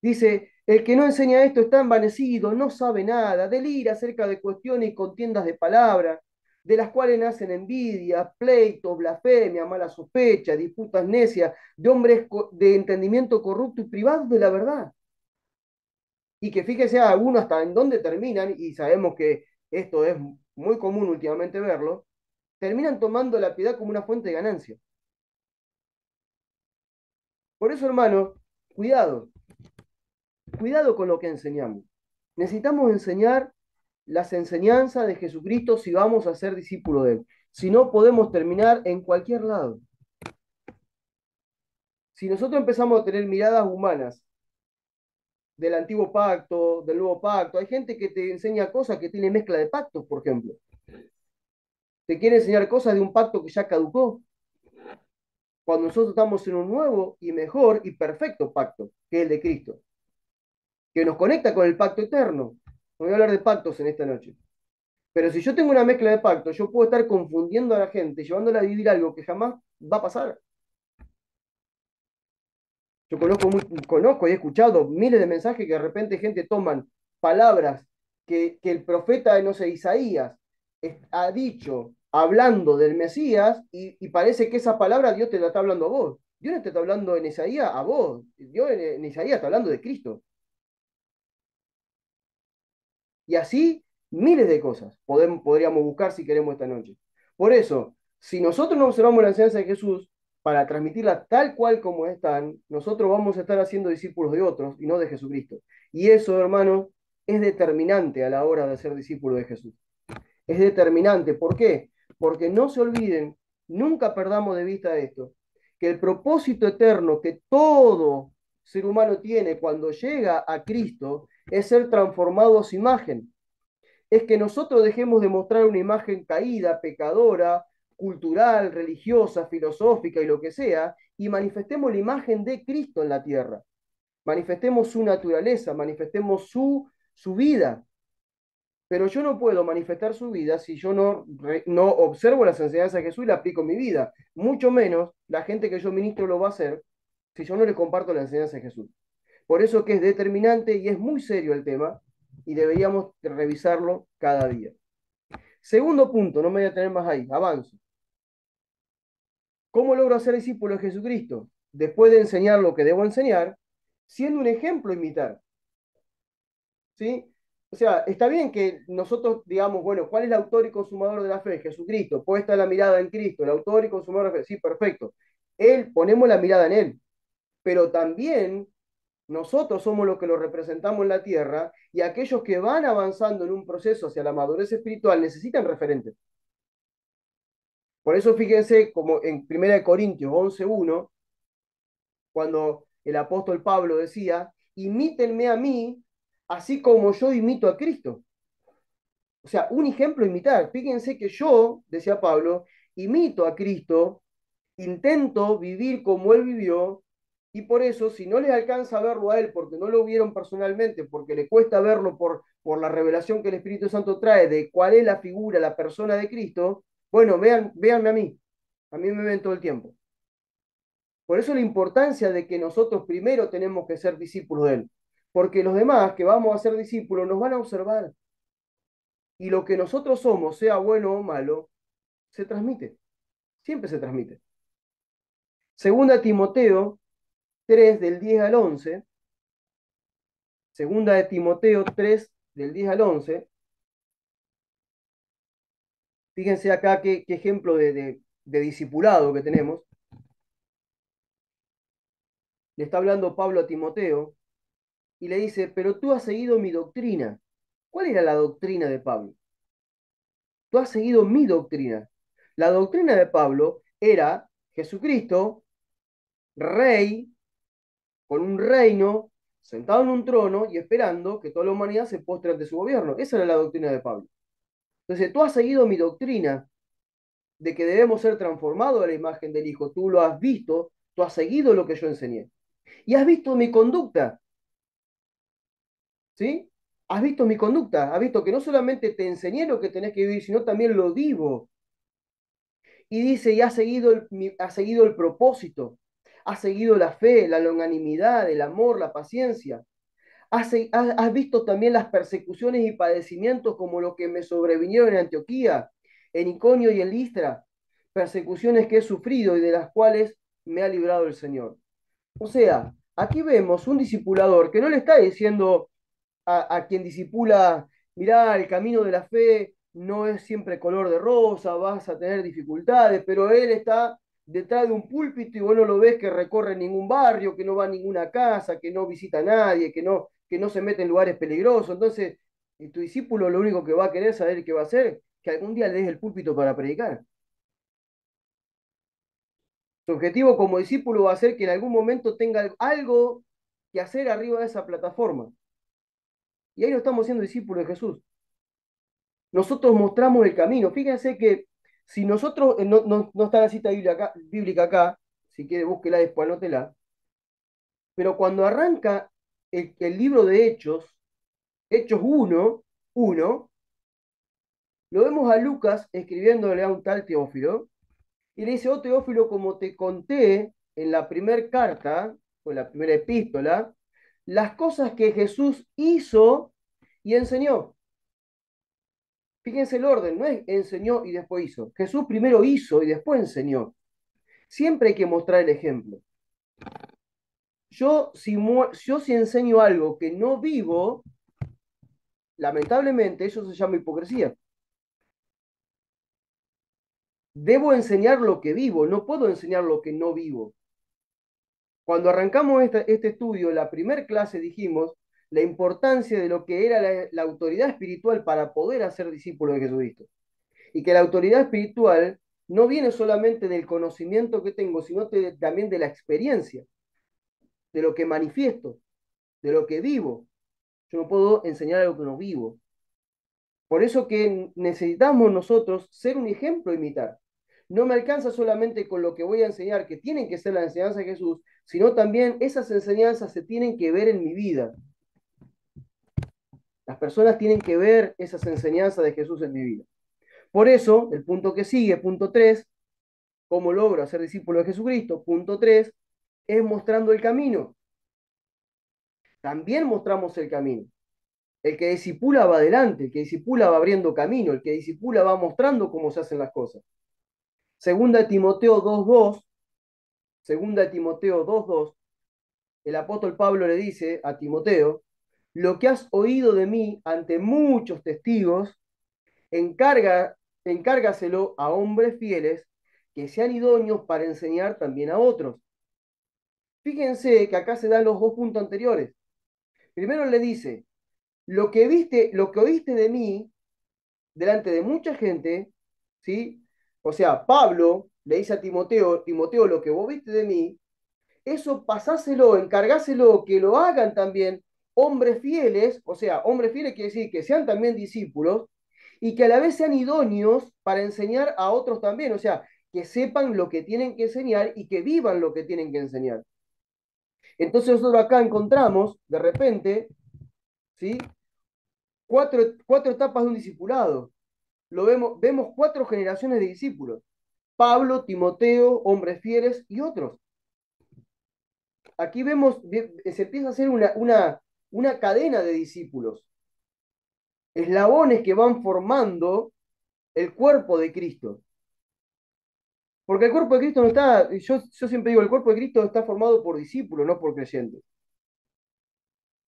S2: Dice, el que no enseña esto está envanecido, no sabe nada, delira acerca de cuestiones y contiendas de palabras, de las cuales nacen envidia, pleitos, blasfemia, mala sospecha, disputas necias, de hombres de entendimiento corrupto y privados de la verdad. Y que fíjese a algunos hasta en dónde terminan, y sabemos que esto es muy común últimamente verlo, terminan tomando la piedad como una fuente de ganancia. Por eso, hermano, cuidado, cuidado con lo que enseñamos. Necesitamos enseñar las enseñanzas de Jesucristo si vamos a ser discípulos de Él. Si no, podemos terminar en cualquier lado. Si nosotros empezamos a tener miradas humanas del antiguo pacto, del nuevo pacto, hay gente que te enseña cosas que tiene mezcla de pactos, por ejemplo. Te quiere enseñar cosas de un pacto que ya caducó, cuando nosotros estamos en un nuevo y mejor y perfecto pacto, que es el de Cristo, que nos conecta con el pacto eterno. No voy a hablar de pactos en esta noche. Pero si yo tengo una mezcla de pactos, yo puedo estar confundiendo a la gente, llevándola a vivir algo que jamás va a pasar. Yo conozco y he escuchado miles de mensajes que de repente gente toman palabras que el profeta, no sé, Isaías, ha dicho hablando del Mesías y parece que esa palabra Dios te la está hablando a vos. Dios no te está hablando en Isaías a vos. Dios en Isaías está hablando de Cristo. Y así miles de cosas podríamos buscar si queremos esta noche. Por eso, si nosotros no observamos la enseñanza de Jesús para transmitirla tal cual como están, nosotros vamos a estar haciendo discípulos de otros y no de Jesucristo. Y eso, hermano, es determinante a la hora de ser discípulo de Jesús. Es determinante. ¿Por qué? Porque no se olviden, nunca perdamos de vista esto, que el propósito eterno que todo ser humano tiene cuando llega a Cristo es ser transformado a su imagen. Es que nosotros dejemos de mostrar una imagen caída, pecadora, cultural, religiosa, filosófica y lo que sea, y manifestemos la imagen de Cristo en la tierra. Manifestemos su naturaleza, manifestemos su vida. Pero yo no puedo manifestar su vida si yo no observo las enseñanzas de Jesús y la aplico en mi vida. Mucho menos la gente que yo ministro lo va a hacer si yo no le comparto la enseñanza de Jesús. Por eso que es determinante y es muy serio el tema y deberíamos revisarlo cada día. Segundo punto, no me voy a tener más ahí, avanzo. ¿Cómo logro ser discípulo de Jesucristo? Después de enseñar lo que debo enseñar, siendo un ejemplo a imitar. ¿Sí? O sea, está bien que nosotros digamos, bueno, ¿cuál es el autor y consumador de la fe? Jesucristo. Puesta la mirada en Cristo, el autor y consumador de la fe. Sí, perfecto. Él, ponemos la mirada en Él. Pero también nosotros somos los que lo representamos en la tierra y aquellos que van avanzando en un proceso hacia la madurez espiritual necesitan referentes. Por eso fíjense como en 1 Corintios 11:1, cuando el apóstol Pablo decía, imítenme a mí, así como yo imito a Cristo. O sea, un ejemplo a imitar. Fíjense que yo, decía Pablo, imito a Cristo, intento vivir como Él vivió, y por eso, si no les alcanza a verlo a Él, porque no lo vieron personalmente, porque le cuesta verlo por la revelación que el Espíritu Santo trae de cuál es la figura, la persona de Cristo, bueno, véanme a mí me ven todo el tiempo. Por eso la importancia de que nosotros primero tenemos que ser discípulos de Él, porque los demás que vamos a ser discípulos nos van a observar, y lo que nosotros somos, sea bueno o malo, se transmite, siempre se transmite. Segunda Timoteo 3 del 10 al 11, segunda de Timoteo 3 del 10 al 11, fíjense acá qué ejemplo de discipulado que tenemos. Le está hablando Pablo a Timoteo y le dice, pero tú has seguido mi doctrina. ¿Cuál era la doctrina de Pablo? Tú has seguido mi doctrina. La doctrina de Pablo era Jesucristo, rey, con un reino, sentado en un trono y esperando que toda la humanidad se postre ante su gobierno. Esa era la doctrina de Pablo. Entonces, tú has seguido mi doctrina de que debemos ser transformados a la imagen del Hijo. Tú lo has visto, tú has seguido lo que yo enseñé. Y has visto mi conducta, ¿sí? Has visto mi conducta, has visto que no solamente te enseñé lo que tenés que vivir, sino también lo vivo. Y dice, y has seguido el propósito, has seguido la fe, la longanimidad, el amor, la paciencia. Has visto también las persecuciones y padecimientos como los que me sobrevinieron en Antioquía, en Iconio y en Listra, persecuciones que he sufrido y de las cuales me ha librado el Señor. O sea, aquí vemos un discipulador que no le está diciendo a quien disipula, mirá, el camino de la fe no es siempre color de rosa, vas a tener dificultades, pero él está detrás de un púlpito y vos no lo ves que recorre ningún barrio, que no va a ninguna casa, que no visita a nadie, que no se mete en lugares peligrosos. Entonces, tu discípulo lo único que va a querer saber qué va a hacer, que algún día le des el púlpito para predicar. Su objetivo como discípulo va a ser que en algún momento tenga algo que hacer arriba de esa plataforma. Y ahí no estamos siendo discípulos de Jesús. Nosotros mostramos el camino. Fíjense que si nosotros, no está la cita bíblica acá, si quiere búsquela después, anótela, pero cuando arranca el libro de Hechos, Hechos 1, lo vemos a Lucas escribiéndole a un tal Teófilo, y le dice, oh Teófilo, como te conté en la primera carta, o en la primera epístola, las cosas que Jesús hizo y enseñó. Fíjense el orden, no es enseñó y después hizo. Jesús primero hizo y después enseñó. Siempre hay que mostrar el ejemplo. Yo si enseño algo que no vivo, lamentablemente eso se llama hipocresía. Debo enseñar lo que vivo, no puedo enseñar lo que no vivo. Cuando arrancamos este estudio, la primera clase dijimos la importancia de lo que era la autoridad espiritual para poder hacer discípulos de Jesucristo. Y que la autoridad espiritual no viene solamente del conocimiento que tengo, sino también de la experiencia, de lo que manifiesto, de lo que vivo. Yo no puedo enseñar algo que no vivo. Por eso que necesitamos nosotros ser un ejemplo a imitar. No me alcanza solamente con lo que voy a enseñar, que tienen que ser la enseñanza de Jesús, sino también esas enseñanzas se tienen que ver en mi vida. Las personas tienen que ver esas enseñanzas de Jesús en mi vida. Por eso, el punto que sigue, punto 3, ¿cómo logro ser discípulo de Jesucristo? Punto 3, es mostrando el camino. También mostramos el camino. El que discipula va adelante, el que discipula va abriendo camino, el que discipula va mostrando cómo se hacen las cosas. Segunda de Timoteo 2:2, segunda de Timoteo 2:2, el apóstol Pablo le dice a Timoteo, lo que has oído de mí ante muchos testigos, encárgaselo a hombres fieles que sean idóneos para enseñar también a otros. Fíjense que acá se dan los dos puntos anteriores. Primero le dice, lo que oíste de mí delante de mucha gente, ¿sí? O sea, Pablo le dice a Timoteo, Timoteo, lo que vos viste de mí, eso pasáselo, encargáselo, que lo hagan también hombres fieles, o sea, hombres fieles quiere decir que sean también discípulos y que a la vez sean idóneos para enseñar a otros también, o sea, que sepan lo que tienen que enseñar y que vivan lo que tienen que enseñar. Entonces nosotros acá encontramos, de repente, ¿sí? Cuatro etapas de un discipulado. Vemos cuatro generaciones de discípulos. Pablo, Timoteo, hombres fieles y otros. Aquí vemos, se empieza a hacer una cadena de discípulos, eslabones que van formando el cuerpo de Cristo. Porque el cuerpo de Cristo no está, yo siempre digo, el cuerpo de Cristo está formado por discípulos, no por creyentes.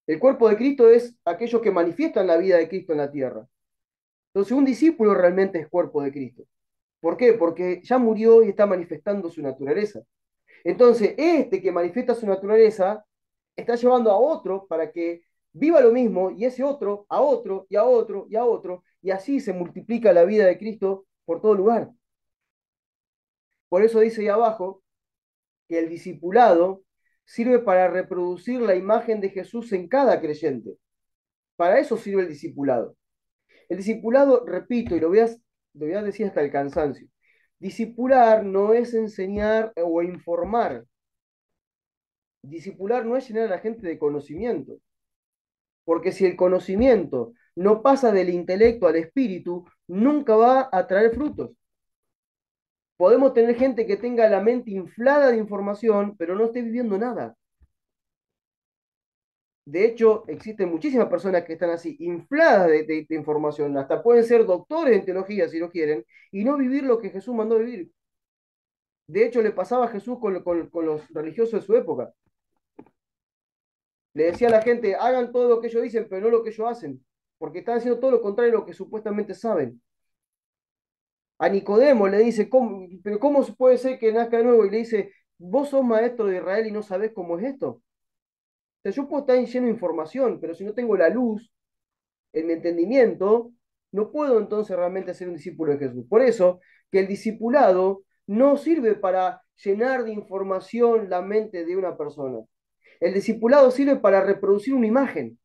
S2: El cuerpo de Cristo es aquellos que manifiestan la vida de Cristo en la tierra. Entonces, un discípulo realmente es cuerpo de Cristo. ¿Por qué? Porque ya murió y está manifestando su naturaleza. Entonces, este que manifiesta su naturaleza está llevando a otro para que viva lo mismo y ese otro a otro y a otro y a otro, y así se multiplica la vida de Cristo por todo lugar. Por eso dice ahí abajo que el discipulado sirve para reproducir la imagen de Jesús en cada creyente. Para eso sirve el discipulado. El discipulado, repito, y lo voy a decir hasta el cansancio, discipular no es enseñar o informar. Discipular no es llenar a la gente de conocimiento. Porque si el conocimiento no pasa del intelecto al espíritu, nunca va a traer frutos. Podemos tener gente que tenga la mente inflada de información, pero no esté viviendo nada. De hecho, existen muchísimas personas que están así, infladas de información, hasta pueden ser doctores en teología si no quieren, y no vivir lo que Jesús mandó vivir. De hecho, le pasaba a Jesús con los religiosos de su época. Le decía a la gente, hagan todo lo que ellos dicen, pero no lo que ellos hacen, porque están haciendo todo lo contrario a lo que supuestamente saben. A Nicodemo le dice, pero ¿cómo puede ser que nazca de nuevo? Y le dice, vos sos maestro de Israel y no sabés cómo es esto. O sea, yo puedo estar lleno de información, pero si no tengo la luz, en mi entendimiento, no puedo entonces realmente ser un discípulo de Jesús. Por eso que el discipulado no sirve para llenar de información la mente de una persona. El discipulado sirve para reproducir una imagen.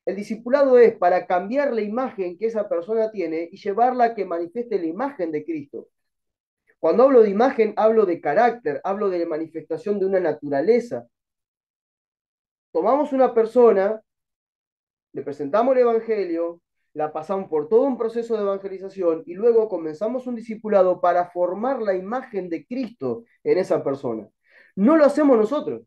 S2: El discipulado es para cambiar la imagen que esa persona tiene y llevarla a que manifieste la imagen de Cristo. Cuando hablo de imagen, hablo de carácter, hablo de manifestación de una naturaleza. Tomamos una persona, le presentamos el Evangelio, la pasamos por todo un proceso de evangelización y luego comenzamos un discipulado para formar la imagen de Cristo en esa persona. No lo hacemos nosotros.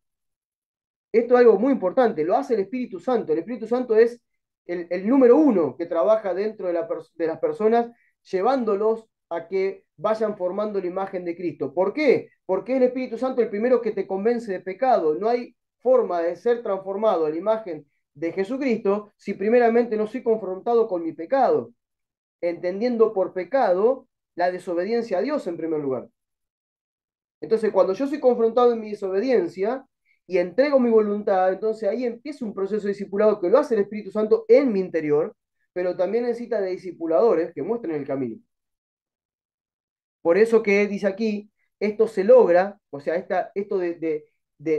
S2: Esto es algo muy importante, lo hace el Espíritu Santo. El Espíritu Santo es el número uno que trabaja dentro de las personas, llevándolos a que vayan formando la imagen de Cristo. ¿Por qué? Porque es el Espíritu Santo el primero que te convence de pecado. No hay forma de ser transformado a la imagen de Jesucristo si primeramente no soy confrontado con mi pecado, entendiendo por pecado la desobediencia a Dios en primer lugar. Entonces, cuando yo soy confrontado en mi desobediencia y entrego mi voluntad, entonces ahí empieza un proceso de discipulado que lo hace el Espíritu Santo en mi interior, pero también necesita de discipuladores que muestren el camino. Por eso que dice aquí, esto se logra, o sea, esto de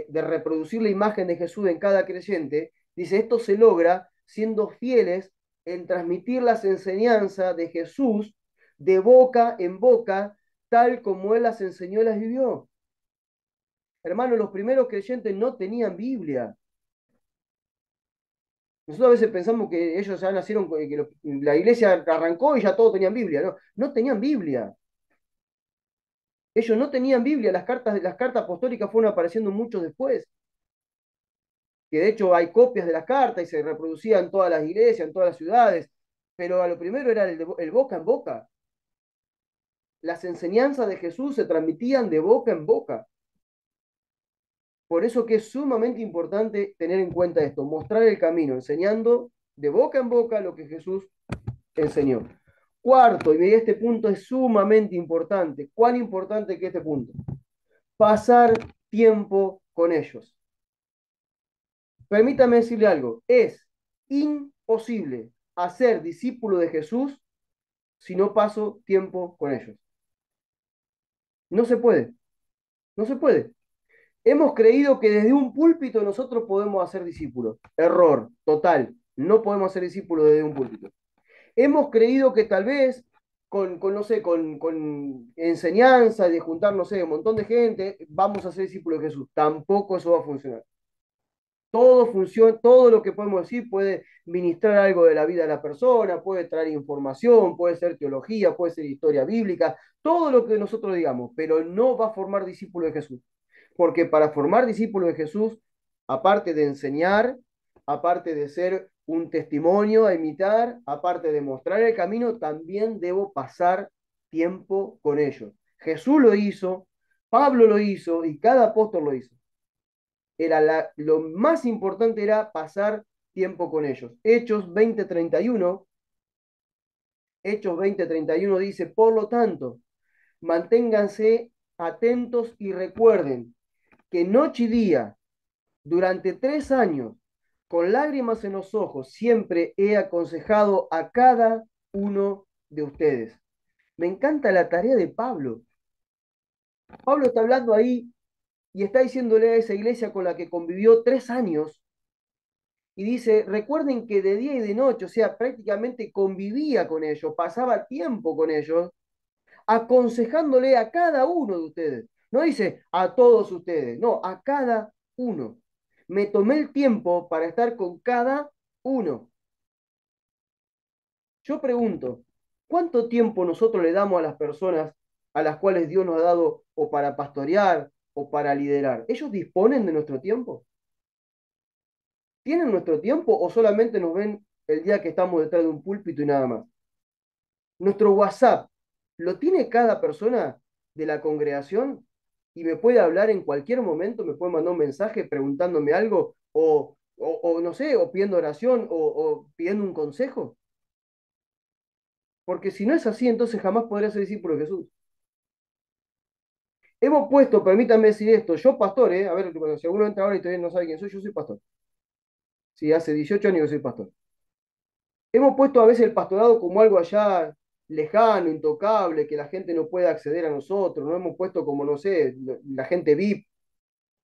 S2: reproducir la imagen de Jesús en cada creyente, dice, esto se logra siendo fieles en transmitir las enseñanzas de Jesús de boca en boca, tal como Él las enseñó y las vivió. Hermanos, los primeros creyentes no tenían Biblia. Nosotros a veces pensamos que ellos ya nacieron, que la iglesia arrancó y ya todos tenían Biblia. No, no tenían Biblia. Ellos no tenían Biblia, las cartas apostólicas fueron apareciendo mucho después. Que de hecho hay copias de las cartas y se reproducían en todas las iglesias, en todas las ciudades. Pero a lo primero era el boca en boca. Las enseñanzas de Jesús se transmitían de boca en boca. Por eso que es sumamente importante tener en cuenta esto, mostrar el camino, enseñando de boca en boca lo que Jesús enseñó. Cuarto, y este punto es sumamente importante. ¿Cuán importante que este punto? Pasar tiempo con ellos. Permítame decirle algo, es imposible hacer discípulo de Jesús si no paso tiempo con ellos. No se puede, no se puede. Hemos creído que desde un púlpito nosotros podemos hacer discípulos. Error, total. No podemos hacer discípulos desde un púlpito. Hemos creído que tal vez no sé, con enseñanza de juntar, no sé, un montón de gente, vamos a ser discípulos de Jesús. Tampoco eso va a funcionar. Todo funciona, todo lo que podemos decir puede ministrar algo de la vida de la persona, puede traer información, puede ser teología, puede ser historia bíblica, todo lo que nosotros digamos, pero no va a formar discípulos de Jesús. Porque para formar discípulos de Jesús, aparte de enseñar, aparte de ser un testimonio a imitar, aparte de mostrar el camino, también debo pasar tiempo con ellos. Jesús lo hizo, Pablo lo hizo y cada apóstol lo hizo. Lo más importante era pasar tiempo con ellos. Hechos 20:31 dice, por lo tanto, manténganse atentos y recuerden que noche y día, durante 3 años, con lágrimas en los ojos, siempre he aconsejado a cada uno de ustedes. Me encanta la tarea de Pablo. Pablo está hablando ahí y está diciéndole a esa iglesia con la que convivió 3 años y dice, recuerden que de día y de noche, o sea, prácticamente convivía con ellos, pasaba tiempo con ellos, aconsejándole a cada uno de ustedes. No dice a todos ustedes, no, a cada uno. Me tomé el tiempo para estar con cada uno. Yo pregunto, ¿cuánto tiempo nosotros le damos a las personas a las cuales Dios nos ha dado o para pastorear o para liderar? ¿Ellos disponen de nuestro tiempo? ¿Tienen nuestro tiempo o solamente nos ven el día que estamos detrás de un púlpito y nada más? Nuestro WhatsApp, ¿lo tiene cada persona de la congregación? Y me puede hablar en cualquier momento, me puede mandar un mensaje preguntándome algo o no sé, o pidiendo oración o pidiendo un consejo. Porque si no es así, entonces jamás podré ser discípulo de Jesús. Hemos puesto, permítanme decir esto, yo pastor, a ver, bueno, si alguno entra ahora y todavía no sabe quién soy, yo soy pastor. Sí, hace 18 años que soy pastor. Hemos puesto a veces el pastorado como algo allá lejano, intocable, que la gente no puede acceder a nosotros, no hemos puesto como, no sé, la gente VIP.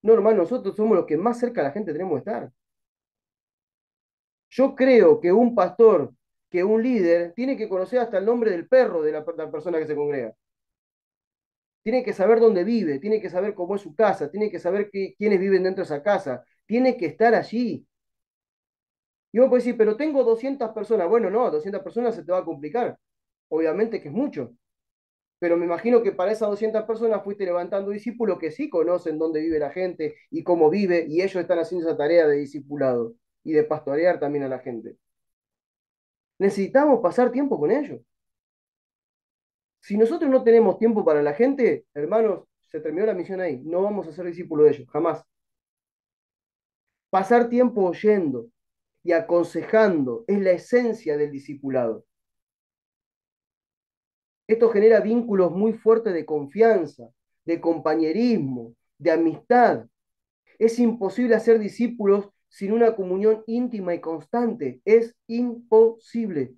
S2: No, hermano, nosotros somos los que más cerca de la gente tenemos que estar. Yo creo que un pastor, que un líder, tiene que conocer hasta el nombre del perro de la persona que se congrega. Tiene que saber dónde vive, tiene que saber cómo es su casa, tiene que saber quiénes viven dentro de esa casa, tiene que estar allí. Y vos podés decir, pero tengo 200 personas. Bueno, no, 200 personas se te va a complicar. Obviamente que es mucho. Pero me imagino que para esas 200 personas fuiste levantando discípulos que sí conocen dónde vive la gente y cómo vive, y ellos están haciendo esa tarea de discipulado y de pastorear también a la gente. Necesitamos pasar tiempo con ellos. Si nosotros no tenemos tiempo para la gente, hermanos, se terminó la misión ahí. No vamos a ser discípulos de ellos, jamás. Pasar tiempo oyendo y aconsejando es la esencia del discipulado. Esto genera vínculos muy fuertes de confianza, de compañerismo, de amistad. Es imposible hacer discípulos sin una comunión íntima y constante. Es imposible.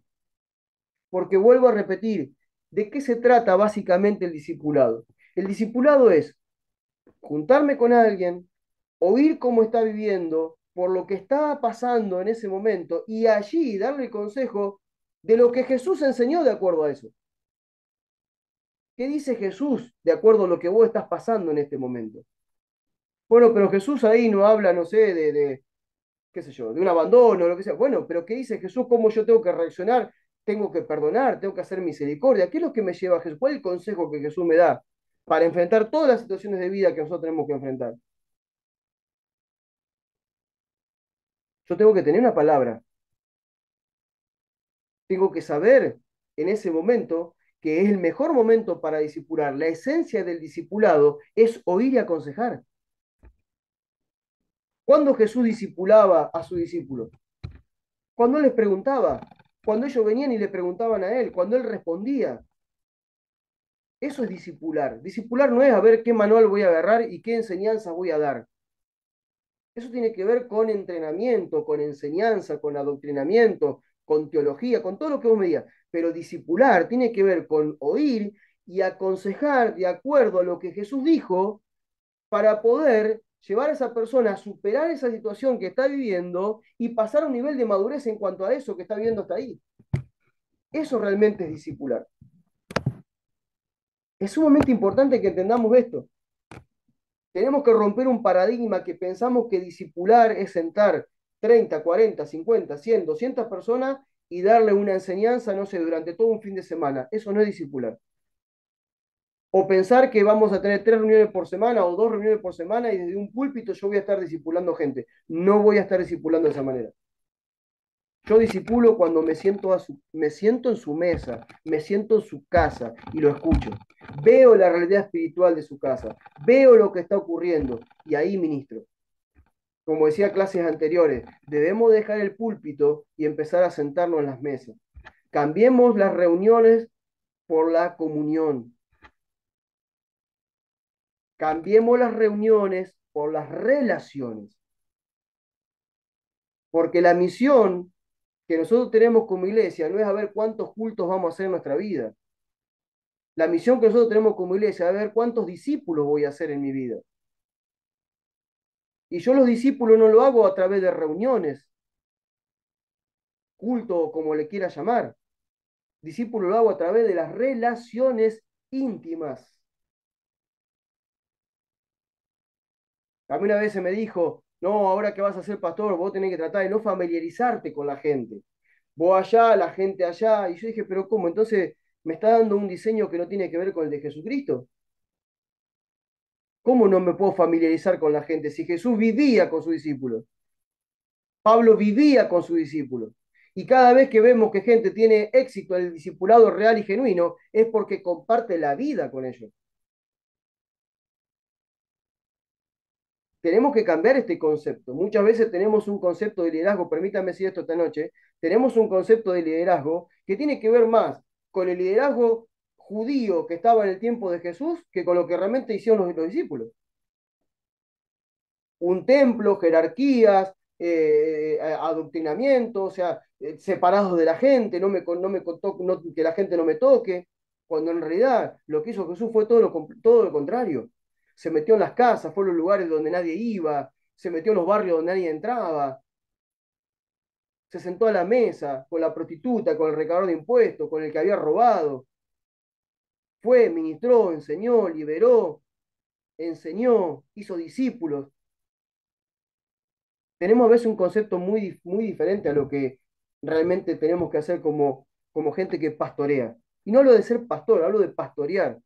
S2: Porque vuelvo a repetir, ¿de qué se trata básicamente el discipulado? El discipulado es juntarme con alguien, oír cómo está viviendo, por lo que está pasando en ese momento, y allí darle el consejo de lo que Jesús enseñó de acuerdo a eso. ¿Qué dice Jesús de acuerdo a lo que vos estás pasando en este momento? Bueno, pero Jesús ahí no habla, no sé, qué sé yo, de un abandono, lo que sea. Bueno, pero ¿qué dice Jesús? ¿Cómo yo tengo que reaccionar? Tengo que perdonar, tengo que hacer misericordia. ¿Qué es lo que me lleva a Jesús? ¿Cuál es el consejo que Jesús me da para enfrentar todas las situaciones de vida que nosotros tenemos que enfrentar? Yo tengo que tener una palabra. Tengo que saber en ese momento que es el mejor momento para discipular. La esencia del discipulado es oír y aconsejar. ¿Cuándo Jesús discipulaba a sus discípulos? Cuando Él les preguntaba, cuando ellos venían y le preguntaban a Él, cuando Él respondía. Eso es discipular. Discipular no es a ver qué manual voy a agarrar y qué enseñanzas voy a dar. Eso tiene que ver con entrenamiento, con enseñanza, con adoctrinamiento, con teología, con todo lo que vos me digas. Pero discipular tiene que ver con oír y aconsejar de acuerdo a lo que Jesús dijo para poder llevar a esa persona a superar esa situación que está viviendo y pasar a un nivel de madurez en cuanto a eso que está viviendo hasta ahí. Eso realmente es discipular. Es sumamente importante que entendamos esto. Tenemos que romper un paradigma que pensamos que discipular es sentar 30, 40, 50, 100, 200 personas y darle una enseñanza, no sé, durante todo un fin de semana. Eso no es discipular. O pensar que vamos a tener 3 reuniones por semana o 2 reuniones por semana y desde un púlpito yo voy a estar discipulando gente. No voy a estar discipulando de esa manera. Yo discipulo cuando me siento en su mesa, me siento en su casa y lo escucho. Veo la realidad espiritual de su casa, veo lo que está ocurriendo y ahí ministro. Como decía clases anteriores, debemos dejar el púlpito y empezar a sentarnos en las mesas. Cambiemos las reuniones por la comunión. Cambiemos las reuniones por las relaciones. Porque la misión que nosotros tenemos como iglesia no es a ver cuántos cultos vamos a hacer en nuestra vida. La misión que nosotros tenemos como iglesia es a ver cuántos discípulos voy a hacer en mi vida. Y yo los discípulos no lo hago a través de reuniones, culto o como le quiera llamar. Discípulo lo hago a través de las relaciones íntimas. A mí una vez se me dijo, no, ahora que vas a ser pastor, vos tenés que tratar de no familiarizarte con la gente. Vos allá, la gente allá. Y yo dije, pero ¿cómo? Entonces, ¿me está dando un diseño que no tiene que ver con el de Jesucristo? ¿Cómo no me puedo familiarizar con la gente si Jesús vivía con sus discípulos? Pablo vivía con sus discípulos. Y cada vez que vemos que gente tiene éxito en el discipulado real y genuino, es porque comparte la vida con ellos. Tenemos que cambiar este concepto. Muchas veces tenemos un concepto de liderazgo, permítame decir esto esta noche, tenemos un concepto de liderazgo que tiene que ver más con el liderazgo judío que estaba en el tiempo de Jesús que con lo que realmente hicieron los discípulos. Un templo, jerarquías, adoctrinamiento, o sea, separados de la gente, que la gente no me toque, cuando en realidad lo que hizo Jesús fue todo lo contrario. Se metió en las casas, fue a los lugares donde nadie iba, se metió en los barrios donde nadie entraba, se sentó a la mesa con la prostituta, con el recaudador de impuestos, con el que había robado. Fue, ministró, enseñó, liberó, enseñó, hizo discípulos. Tenemos a veces un concepto muy diferente a lo que realmente tenemos que hacer como gente que pastorea. Y no hablo de ser pastor, hablo de pastorear,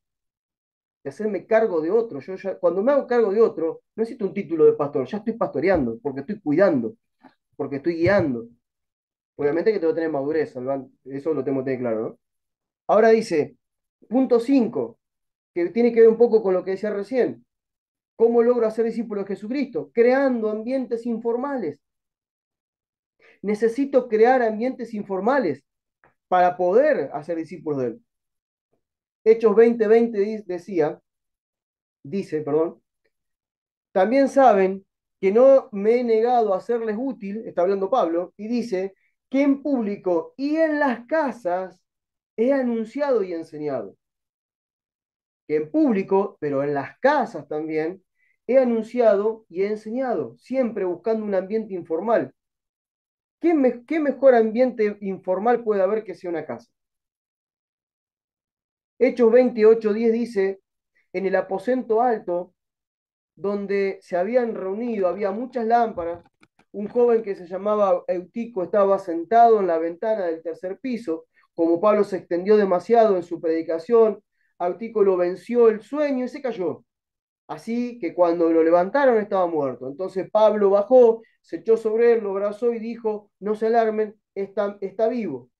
S2: de hacerme cargo de otro. Cuando me hago cargo de otro, no necesito un título de pastor, ya estoy pastoreando, porque estoy cuidando, porque estoy guiando. Obviamente que tengo que tener madurez, eso lo tengo que tener claro, ¿no? Ahora dice, punto 5 que tiene que ver un poco con lo que decía recién. ¿Cómo logro hacer discípulos de Jesucristo? Creando ambientes informales. Necesito crear ambientes informales para poder hacer discípulos de él. Hechos 20:20 dice, también saben que no me he negado a hacerles útil, está hablando Pablo, y dice que en público y en las casas he anunciado y enseñado. Que en público, pero en las casas también, he anunciado y he enseñado, siempre buscando un ambiente informal. ¿Qué mejor ambiente informal puede haber que sea una casa? Hechos 28:10 dice, en el aposento alto, donde se habían reunido, había muchas lámparas, un joven que se llamaba Eutico estaba sentado en la ventana del tercer piso, como Pablo se extendió demasiado en su predicación, Eutico lo venció el sueño y se cayó. Así que cuando lo levantaron estaba muerto. Entonces Pablo bajó, se echó sobre él, lo abrazó y dijo, no se alarmen, está vivo.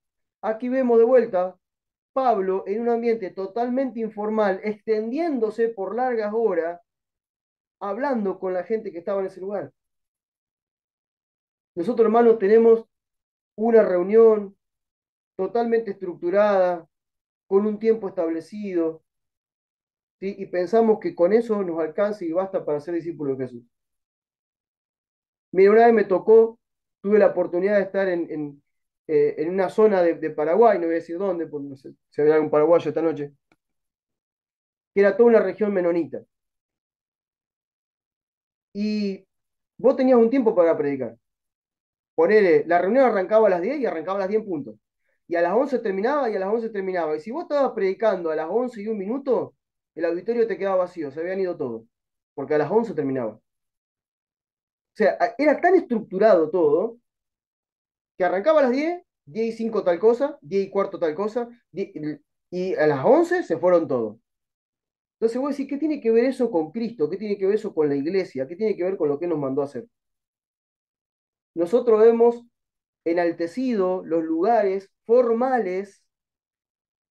S2: Aquí vemos de vuelta Pablo en un ambiente totalmente informal, extendiéndose por largas horas, hablando con la gente que estaba en ese lugar. Nosotros, hermanos, tenemos una reunión totalmente estructurada, con un tiempo establecido, ¿sí? Y pensamos que con eso nos alcanza y basta para ser discípulos de Jesús. Mira, una vez me tocó, tuve la oportunidad de estar en una zona de Paraguay, no voy a decir dónde, porque no sé si habrá algún paraguayo esta noche, que era toda una región menonita. Y vos tenías un tiempo para predicar. Ponele, la reunión arrancaba a las 10 y arrancaba a las 10 en punto. Y a las 11 terminaba y a las 11 terminaba. Y si vos estabas predicando a las 11 y un minuto, el auditorio te quedaba vacío, se habían ido todos. Porque a las 11 terminaba. O sea, era tan estructurado todo que arrancaba a las 10 y 5 tal cosa, 10 y cuarto tal cosa, y a las 11 se fueron todos. Entonces vos decís, ¿qué tiene que ver eso con Cristo? ¿Qué tiene que ver eso con la iglesia? ¿Qué tiene que ver con lo que nos mandó a hacer? Nosotros hemos enaltecido los lugares formales,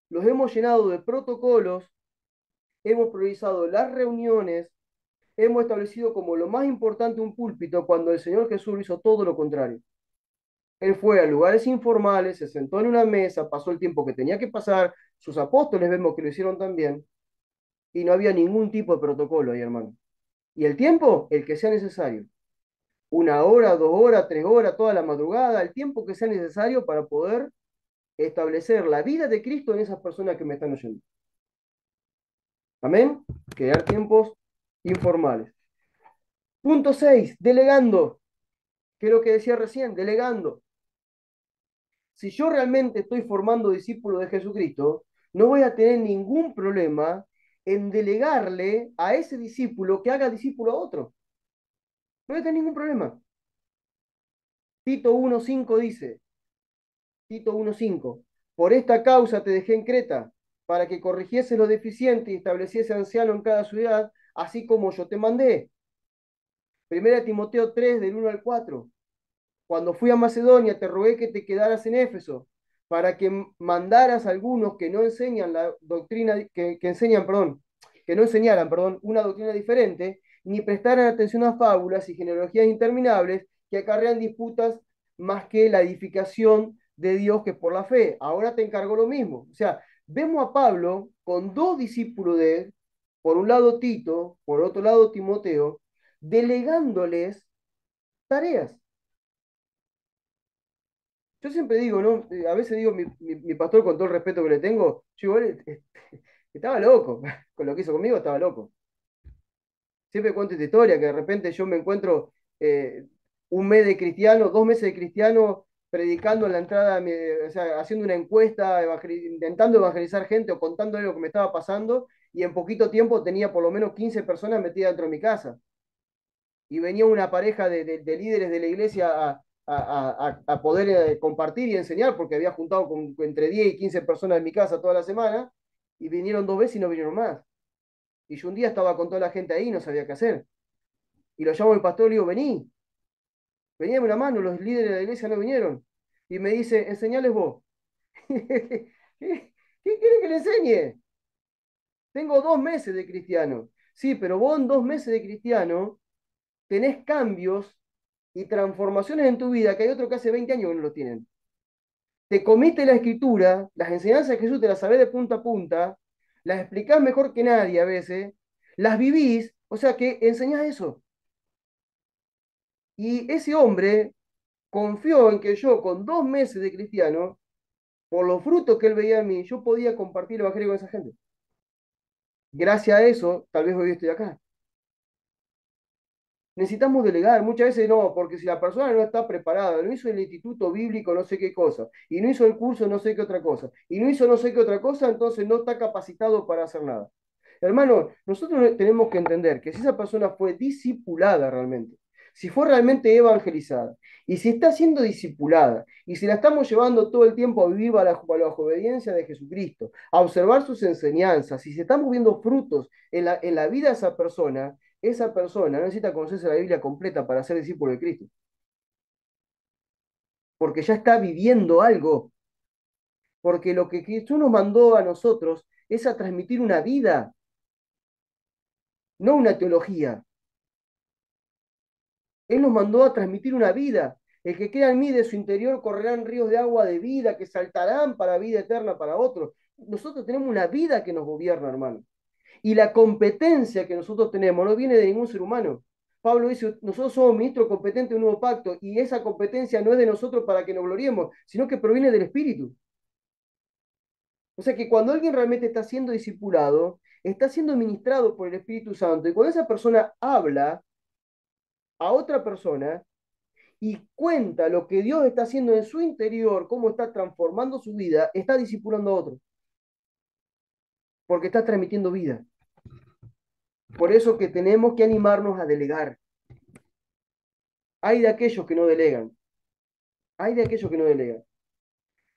S2: los hemos llenado de protocolos, hemos priorizado las reuniones, hemos establecido como lo más importante un púlpito cuando el Señor Jesús hizo todo lo contrario. Él fue a lugares informales, se sentó en una mesa, pasó el tiempo que tenía que pasar, sus apóstoles vemos que lo hicieron también, y no había ningún tipo de protocolo ahí, hermano. Y el tiempo, el que sea necesario. 1 hora, 2 horas, 3 horas, toda la madrugada, el tiempo que sea necesario para poder establecer la vida de Cristo en esas personas que me están oyendo. Amén. Crear tiempos informales. Punto 6, delegando. Que es lo que decía recién, delegando. Si yo realmente estoy formando discípulos de Jesucristo, no voy a tener ningún problema en delegarle a ese discípulo que haga discípulo a otro. No voy a tener ningún problema. Tito 1.5 dice, Tito 1.5, por esta causa te dejé en Creta, para que corrigiese lo deficiente y estableciese anciano en cada ciudad, así como yo te mandé. Primera Timoteo 3, del 1 al 4. Cuando fui a Macedonia, te rogué que te quedaras en Éfeso, para que mandaras a algunos que no enseñan la doctrina, que enseñan, perdón, que no enseñaran, perdón, una doctrina diferente, ni prestaran atención a fábulas y genealogías interminables que acarrean disputas más que la edificación de Dios que por la fe. Ahora te encargo lo mismo. O sea, vemos a Pablo con dos discípulos de él, por un lado Tito, por otro lado Timoteo, delegándoles tareas. Yo siempre digo, ¿no? A veces digo, mi pastor, con todo el respeto que le tengo, yo igual estaba loco. Con lo que hizo conmigo estaba loco. Siempre cuento esta historia, que de repente yo me encuentro un mes de cristiano, 2 meses de cristiano, predicando en la entrada, o sea, haciendo una encuesta, intentando evangelizar gente o contándole lo que me estaba pasando, y en poquito tiempo tenía por lo menos 15 personas metidas dentro de mi casa. Y venía una pareja de líderes de la iglesia a poder compartir y enseñar, porque había juntado con entre 10 y 15 personas en mi casa toda la semana, y vinieron 2 veces y no vinieron más. Y yo un día estaba con toda la gente ahí y no sabía qué hacer. Y lo llamo al pastor y le digo, vení, vení, dame una mano, los líderes de la iglesia no vinieron. Y me dice, enseñales vos. ¿Qué quiere que le enseñe? Tengo 2 meses de cristiano. Sí, pero vos en 2 meses de cristiano tenés cambios y transformaciones en tu vida que hay otros que hace 20 años que no lo tienen. Te comiste la escritura, las enseñanzas de Jesús te las sabés de punta a punta, las explicás mejor que nadie a veces, las vivís, o sea que enseñás eso. Y ese hombre confió en que yo, con 2 meses de cristiano, por los frutos que él veía en mí, yo podía compartir el evangelio con esa gente. Gracias a eso, tal vez hoy estoy acá. Necesitamos delegar, muchas veces no, porque si la persona no está preparada, no hizo el instituto bíblico no sé qué cosa, y no hizo el curso no sé qué otra cosa, y no hizo no sé qué otra cosa, entonces no está capacitado para hacer nada. Hermano, nosotros tenemos que entender que si esa persona fue discipulada realmente, si fue realmente evangelizada, y si está siendo discipulada, y si la estamos llevando todo el tiempo a vivir bajo la obediencia de Jesucristo, a observar sus enseñanzas, si se están viendo frutos en la vida de esa persona no necesita conocerse la Biblia completa para ser discípulo de Cristo, porque ya está viviendo algo, porque lo que Jesús nos mandó a nosotros es a transmitir una vida, no una teología. Él nos mandó a transmitir una vida. El que crea en mí, de su interior correrán ríos de agua de vida que saltarán para vida eterna para otros. Nosotros tenemos una vida que nos gobierna, hermano. Y la competencia que nosotros tenemos no viene de ningún ser humano. Pablo dice, nosotros somos ministros competentes de un nuevo pacto y esa competencia no es de nosotros para que nos gloriemos, sino que proviene del Espíritu. O sea que cuando alguien realmente está siendo discipulado, está siendo ministrado por el Espíritu Santo y cuando esa persona habla a otra persona y cuenta lo que Dios está haciendo en su interior, cómo está transformando su vida, está discipulando a otro, porque está transmitiendo vida. Por eso que tenemos que animarnos a delegar. Hay de aquellos que no delegan. Hay de aquellos que no delegan.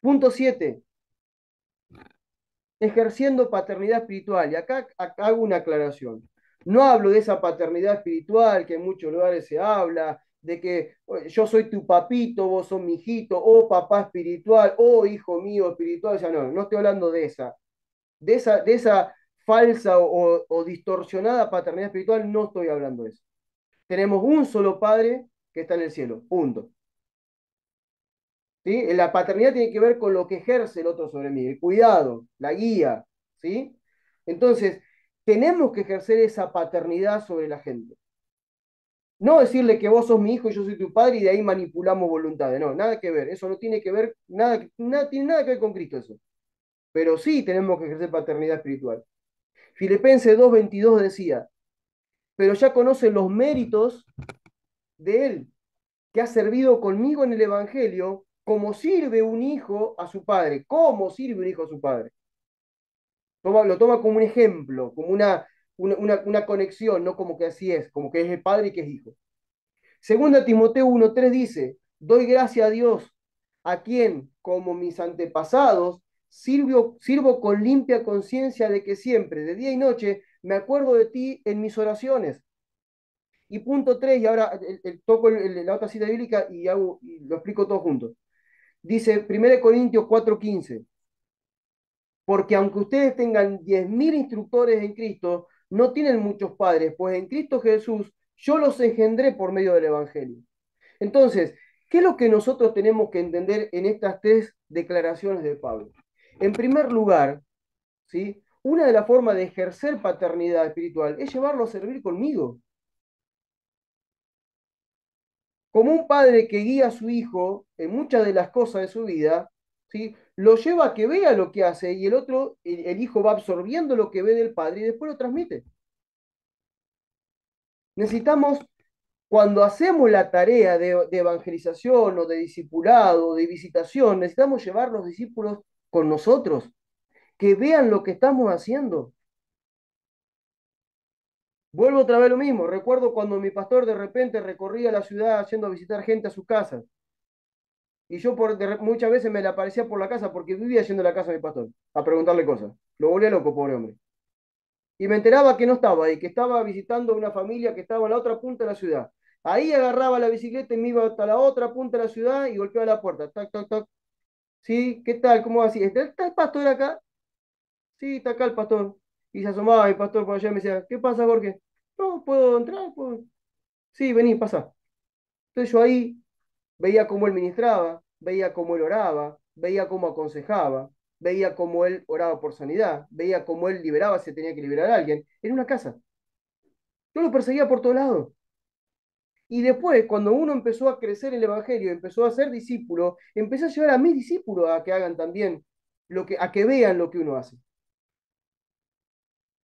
S2: Punto 7. Ejerciendo paternidad espiritual. Y acá hago una aclaración. No hablo de esa paternidad espiritual que en muchos lugares se habla, de que yo soy tu papito, vos sos mi hijito, oh papá espiritual, oh hijo mío espiritual. O sea, no estoy hablando de esa. De esa falsa o distorsionada paternidad espiritual, no estoy hablando de eso. Tenemos un solo Padre que está en el cielo. Punto. ¿Sí? La paternidad tiene que ver con lo que ejerce el otro sobre mí, el cuidado, la guía, ¿sí? Entonces, tenemos que ejercer esa paternidad sobre la gente. No decirle que vos sos mi hijo y yo soy tu padre y de ahí manipulamos voluntades. No, nada que ver. Eso no tiene que ver, nada tiene nada que ver con Cristo eso. Pero sí tenemos que ejercer paternidad espiritual. Filipenses 2:22 decía, pero ya conocen los méritos de él, que ha servido conmigo en el Evangelio, como sirve un hijo a su padre. ¿Cómo sirve un hijo a su padre? Lo toma como un ejemplo, como una conexión, no como que así es, como que es el padre y que es hijo. Segunda Timoteo 1:3 dice, doy gracias a Dios, a quien, como mis antepasados, sirvo con limpia conciencia de que siempre, de día y noche, me acuerdo de ti en mis oraciones. Y punto 3 y ahora toco la otra cita bíblica y lo explico todo junto. Dice 1 Corintios 4:15, porque aunque ustedes tengan 10.000 instructores en Cristo, no tienen muchos padres, pues en Cristo Jesús yo los engendré por medio del Evangelio. Entonces, ¿qué es lo que nosotros tenemos que entender en estas tres declaraciones de Pablo? En primer lugar, ¿sí? Una de las formas de ejercer paternidad espiritual es llevarlo a servir conmigo. Como un padre que guía a su hijo en muchas de las cosas de su vida, ¿sí? Lo lleva a que vea lo que hace y el otro, el hijo va absorbiendo lo que ve del padre y después lo transmite. Necesitamos, cuando hacemos la tarea de evangelización o de discipulado, de visitación, necesitamos llevar los discípulos con nosotros, que vean lo que estamos haciendo. Vuelvo otra vez lo mismo. Recuerdo cuando mi pastor de repente recorría la ciudad yendo a visitar gente a sus casas. Y yo muchas veces me le aparecía por la casa porque vivía yendo a la casa de mi pastor a preguntarle cosas. Lo volvía loco, pobre hombre. Y me enteraba que no estaba ahí, que estaba visitando una familia que estaba en la otra punta de la ciudad. Ahí agarraba la bicicleta y me iba hasta la otra punta de la ciudad y golpeaba la puerta. Tac, tac, tac. Sí, ¿qué tal? ¿Cómo va así? ¿Está el pastor acá? Sí, está acá el pastor. Y se asomaba el pastor por allá y me decía, ¿qué pasa, Jorge? No, ¿puedo entrar? Sí, vení, pasa. Entonces yo ahí veía cómo él ministraba, veía cómo él oraba, veía cómo aconsejaba, veía cómo él oraba por sanidad, veía cómo él liberaba si tenía que liberar a alguien, en una casa. Yo lo perseguía por todos lados. Y después, cuando uno empezó a crecer en el Evangelio, empezó a ser discípulo, empecé a llevar a mis discípulos a que hagan también a que vean lo que uno hace.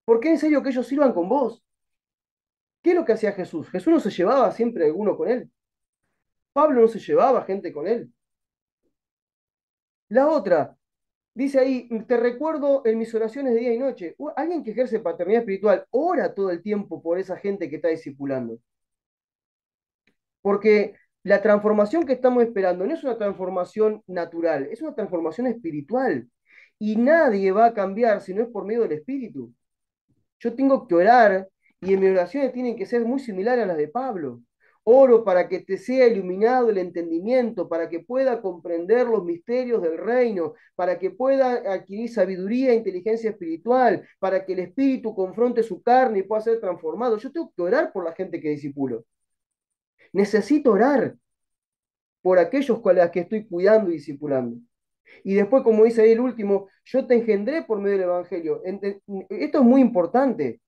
S2: ¿Por qué en serio que ellos sirvan con vos? ¿Qué es lo que hacía Jesús? Jesús no se llevaba siempre a alguno con él. Pablo no se llevaba gente con él. La otra, dice ahí, te recuerdo en mis oraciones de día y noche. Alguien que ejerce paternidad espiritual ora todo el tiempo por esa gente que está discipulando. Porque la transformación que estamos esperando no es una transformación natural, es una transformación espiritual. Y nadie va a cambiar si no es por medio del Espíritu. Yo tengo que orar y en mis oraciones tienen que ser muy similares a las de Pablo. Oro para que te sea iluminado el entendimiento, para que pueda comprender los misterios del reino, para que pueda adquirir sabiduría e inteligencia espiritual, para que el espíritu confronte su carne y pueda ser transformado. Yo tengo que orar por la gente que discipulo. Necesito orar. por aquellos a los que estoy cuidando y discipulando. Y después, como dice ahí el último, yo te engendré por medio del Evangelio. Esto es muy importante.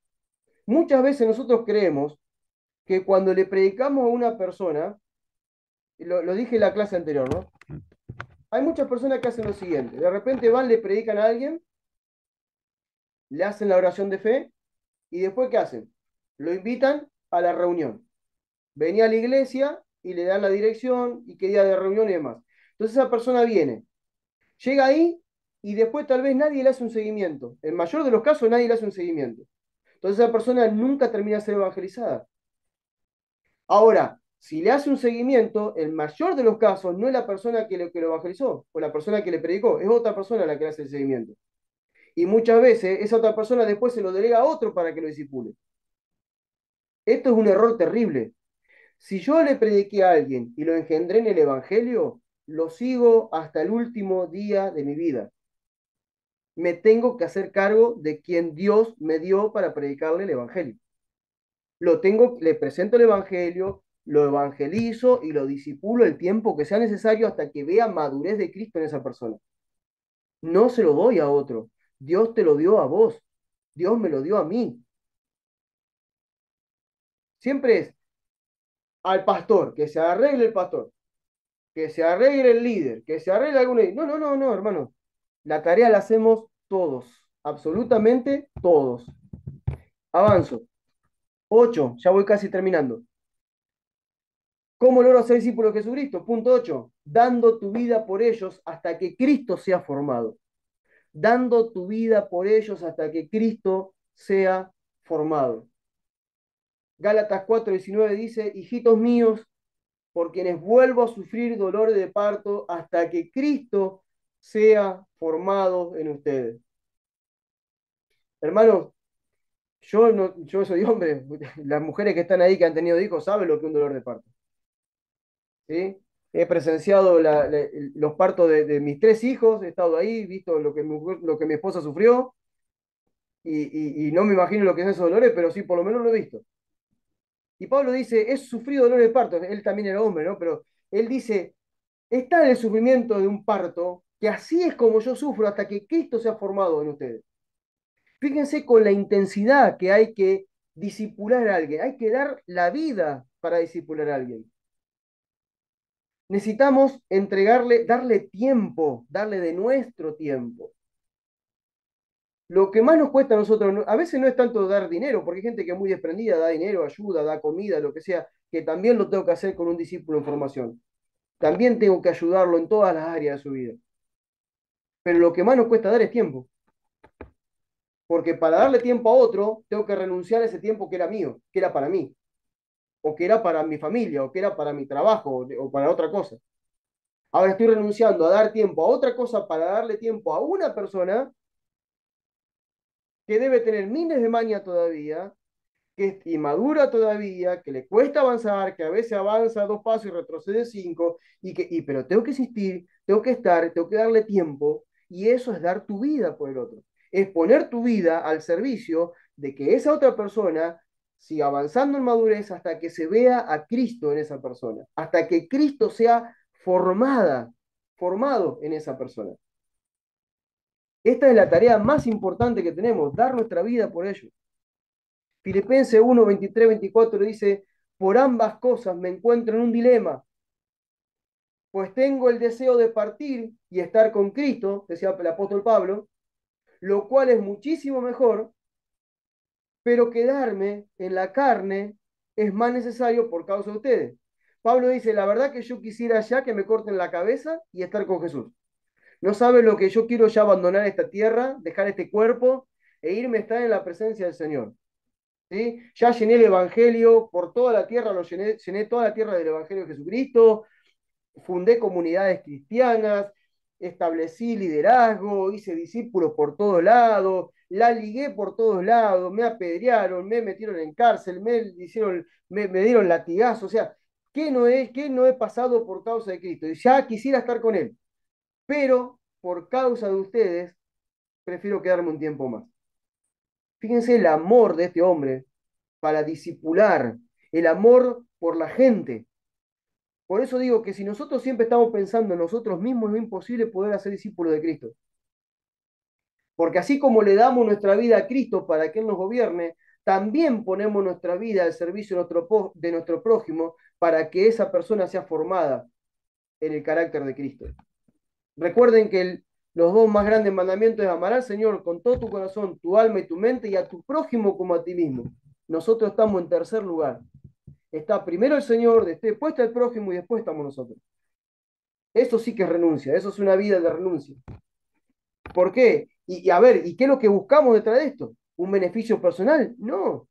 S2: Muchas veces nosotros creemos que cuando le predicamos a una persona, lo dije en la clase anterior, ¿no? Hay muchas personas que hacen lo siguiente. De repente van, le predican a alguien, le hacen la oración de fe y después ¿qué hacen? Lo invitan a la reunión. Venía a la iglesia y le dan la dirección y qué día de reunión y demás. Entonces esa persona viene, llega ahí y después tal vez nadie le hace un seguimiento. En mayor de los casos nadie le hace un seguimiento. Entonces esa persona nunca termina de ser evangelizada. Ahora, si le hace un seguimiento, el mayor de los casos no es la persona que lo evangelizó o la persona que le predicó, es otra persona la que le hace el seguimiento. Y muchas veces esa otra persona después se lo delega a otro para que lo disipule. Esto es un error terrible. Si yo le prediqué a alguien y lo engendré en el Evangelio, lo sigo hasta el último día de mi vida. Me tengo que hacer cargo de quien Dios me dio para predicarle el Evangelio. Le presento el Evangelio, lo evangelizo y lo disipulo el tiempo que sea necesario hasta que vea madurez de Cristo en esa persona. No se lo doy a otro. Dios te lo dio a vos. Dios me lo dio a mí. Siempre es al pastor, que se arregle el pastor, que se arregle el líder, que se arregle alguno. No, no, no, no, hermano. La tarea la hacemos todos, absolutamente todos. Avanzo. 8, ya voy casi terminando. ¿Cómo logro ser discípulo de Jesucristo? Punto 8. Dando tu vida por ellos hasta que Cristo sea formado. Dando tu vida por ellos hasta que Cristo sea formado. Gálatas 4:19 dice, hijitos míos, por quienes vuelvo a sufrir dolores de parto hasta que Cristo sea formado en ustedes. Hermanos, yo soy hombre, las mujeres que están ahí que han tenido hijos saben lo que es un dolor de parto. ¿Sí? He presenciado los partos de mis 3 hijos, he estado ahí, visto lo que mi esposa sufrió y no me imagino lo que es esos dolores, pero sí, por lo menos lo he visto. Y Pablo dice, he sufrido dolores de parto, él también era hombre, ¿no? Pero él dice, está en el sufrimiento de un parto, que así es como yo sufro hasta que Cristo sea formado en ustedes. Fíjense con la intensidad que hay que disipular a alguien, hay que dar la vida para disipular a alguien. Necesitamos entregarle, darle tiempo, darle de nuestro tiempo. Lo que más nos cuesta a nosotros, a veces no es tanto dar dinero, porque hay gente que es muy desprendida, da dinero, ayuda, da comida, lo que sea, que también lo tengo que hacer con un discípulo en formación. También tengo que ayudarlo en todas las áreas de su vida. Pero lo que más nos cuesta dar es tiempo. Porque para darle tiempo a otro, tengo que renunciar a ese tiempo que era mío, que era para mí, o que era para mi familia, o que era para mi trabajo, o para otra cosa. Ahora estoy renunciando a dar tiempo a otra cosa para darle tiempo a una persona que debe tener miles de maña todavía, que es inmadura todavía, que le cuesta avanzar, que a veces avanza 2 pasos y retrocede 5, pero tengo que insistir, tengo que estar, tengo que darle tiempo, y eso es dar tu vida por el otro. Es poner tu vida al servicio de que esa otra persona siga avanzando en madurez hasta que se vea a Cristo en esa persona, hasta que Cristo sea formado en esa persona. Esta es la tarea más importante que tenemos, dar nuestra vida por ellos. Filipenses 1, 23, 24 dice, por ambas cosas me encuentro en un dilema, pues tengo el deseo de partir y estar con Cristo, decía el apóstol Pablo, lo cual es muchísimo mejor, pero quedarme en la carne es más necesario por causa de ustedes. Pablo dice, la verdad que yo quisiera ya que me corten la cabeza y estar con Jesús. No sabe lo que yo quiero ya abandonar esta tierra, dejar este cuerpo e irme a estar en la presencia del Señor. ¿Sí? Ya llené el Evangelio por toda la tierra, llené toda la tierra del Evangelio de Jesucristo, fundé comunidades cristianas, establecí liderazgo, hice discípulos por todos lados, la ligué por todos lados, me apedrearon, me metieron en cárcel, me dieron latigazos, o sea, ¿qué no he pasado por causa de Cristo? Y ya quisiera estar con Él, pero por causa de ustedes, prefiero quedarme un tiempo más. Fíjense el amor de este hombre para discipular, el amor por la gente. Por eso digo que si nosotros siempre estamos pensando en nosotros mismos, es imposible poder hacer discípulos de Cristo. Porque así como le damos nuestra vida a Cristo para que Él nos gobierne, también ponemos nuestra vida al servicio de nuestro prójimo para que esa persona sea formada en el carácter de Cristo. Recuerden que los dos más grandes mandamientos es amar al Señor con todo tu corazón, tu alma y tu mente y a tu prójimo como a ti mismo. Nosotros estamos en tercer lugar. Está primero el Señor, después está el prójimo y después estamos nosotros. Eso sí que es renuncia, eso es una vida de renuncia. ¿Por qué? Y a ver, ¿y qué es lo que buscamos detrás de esto? ¿Un beneficio personal? No.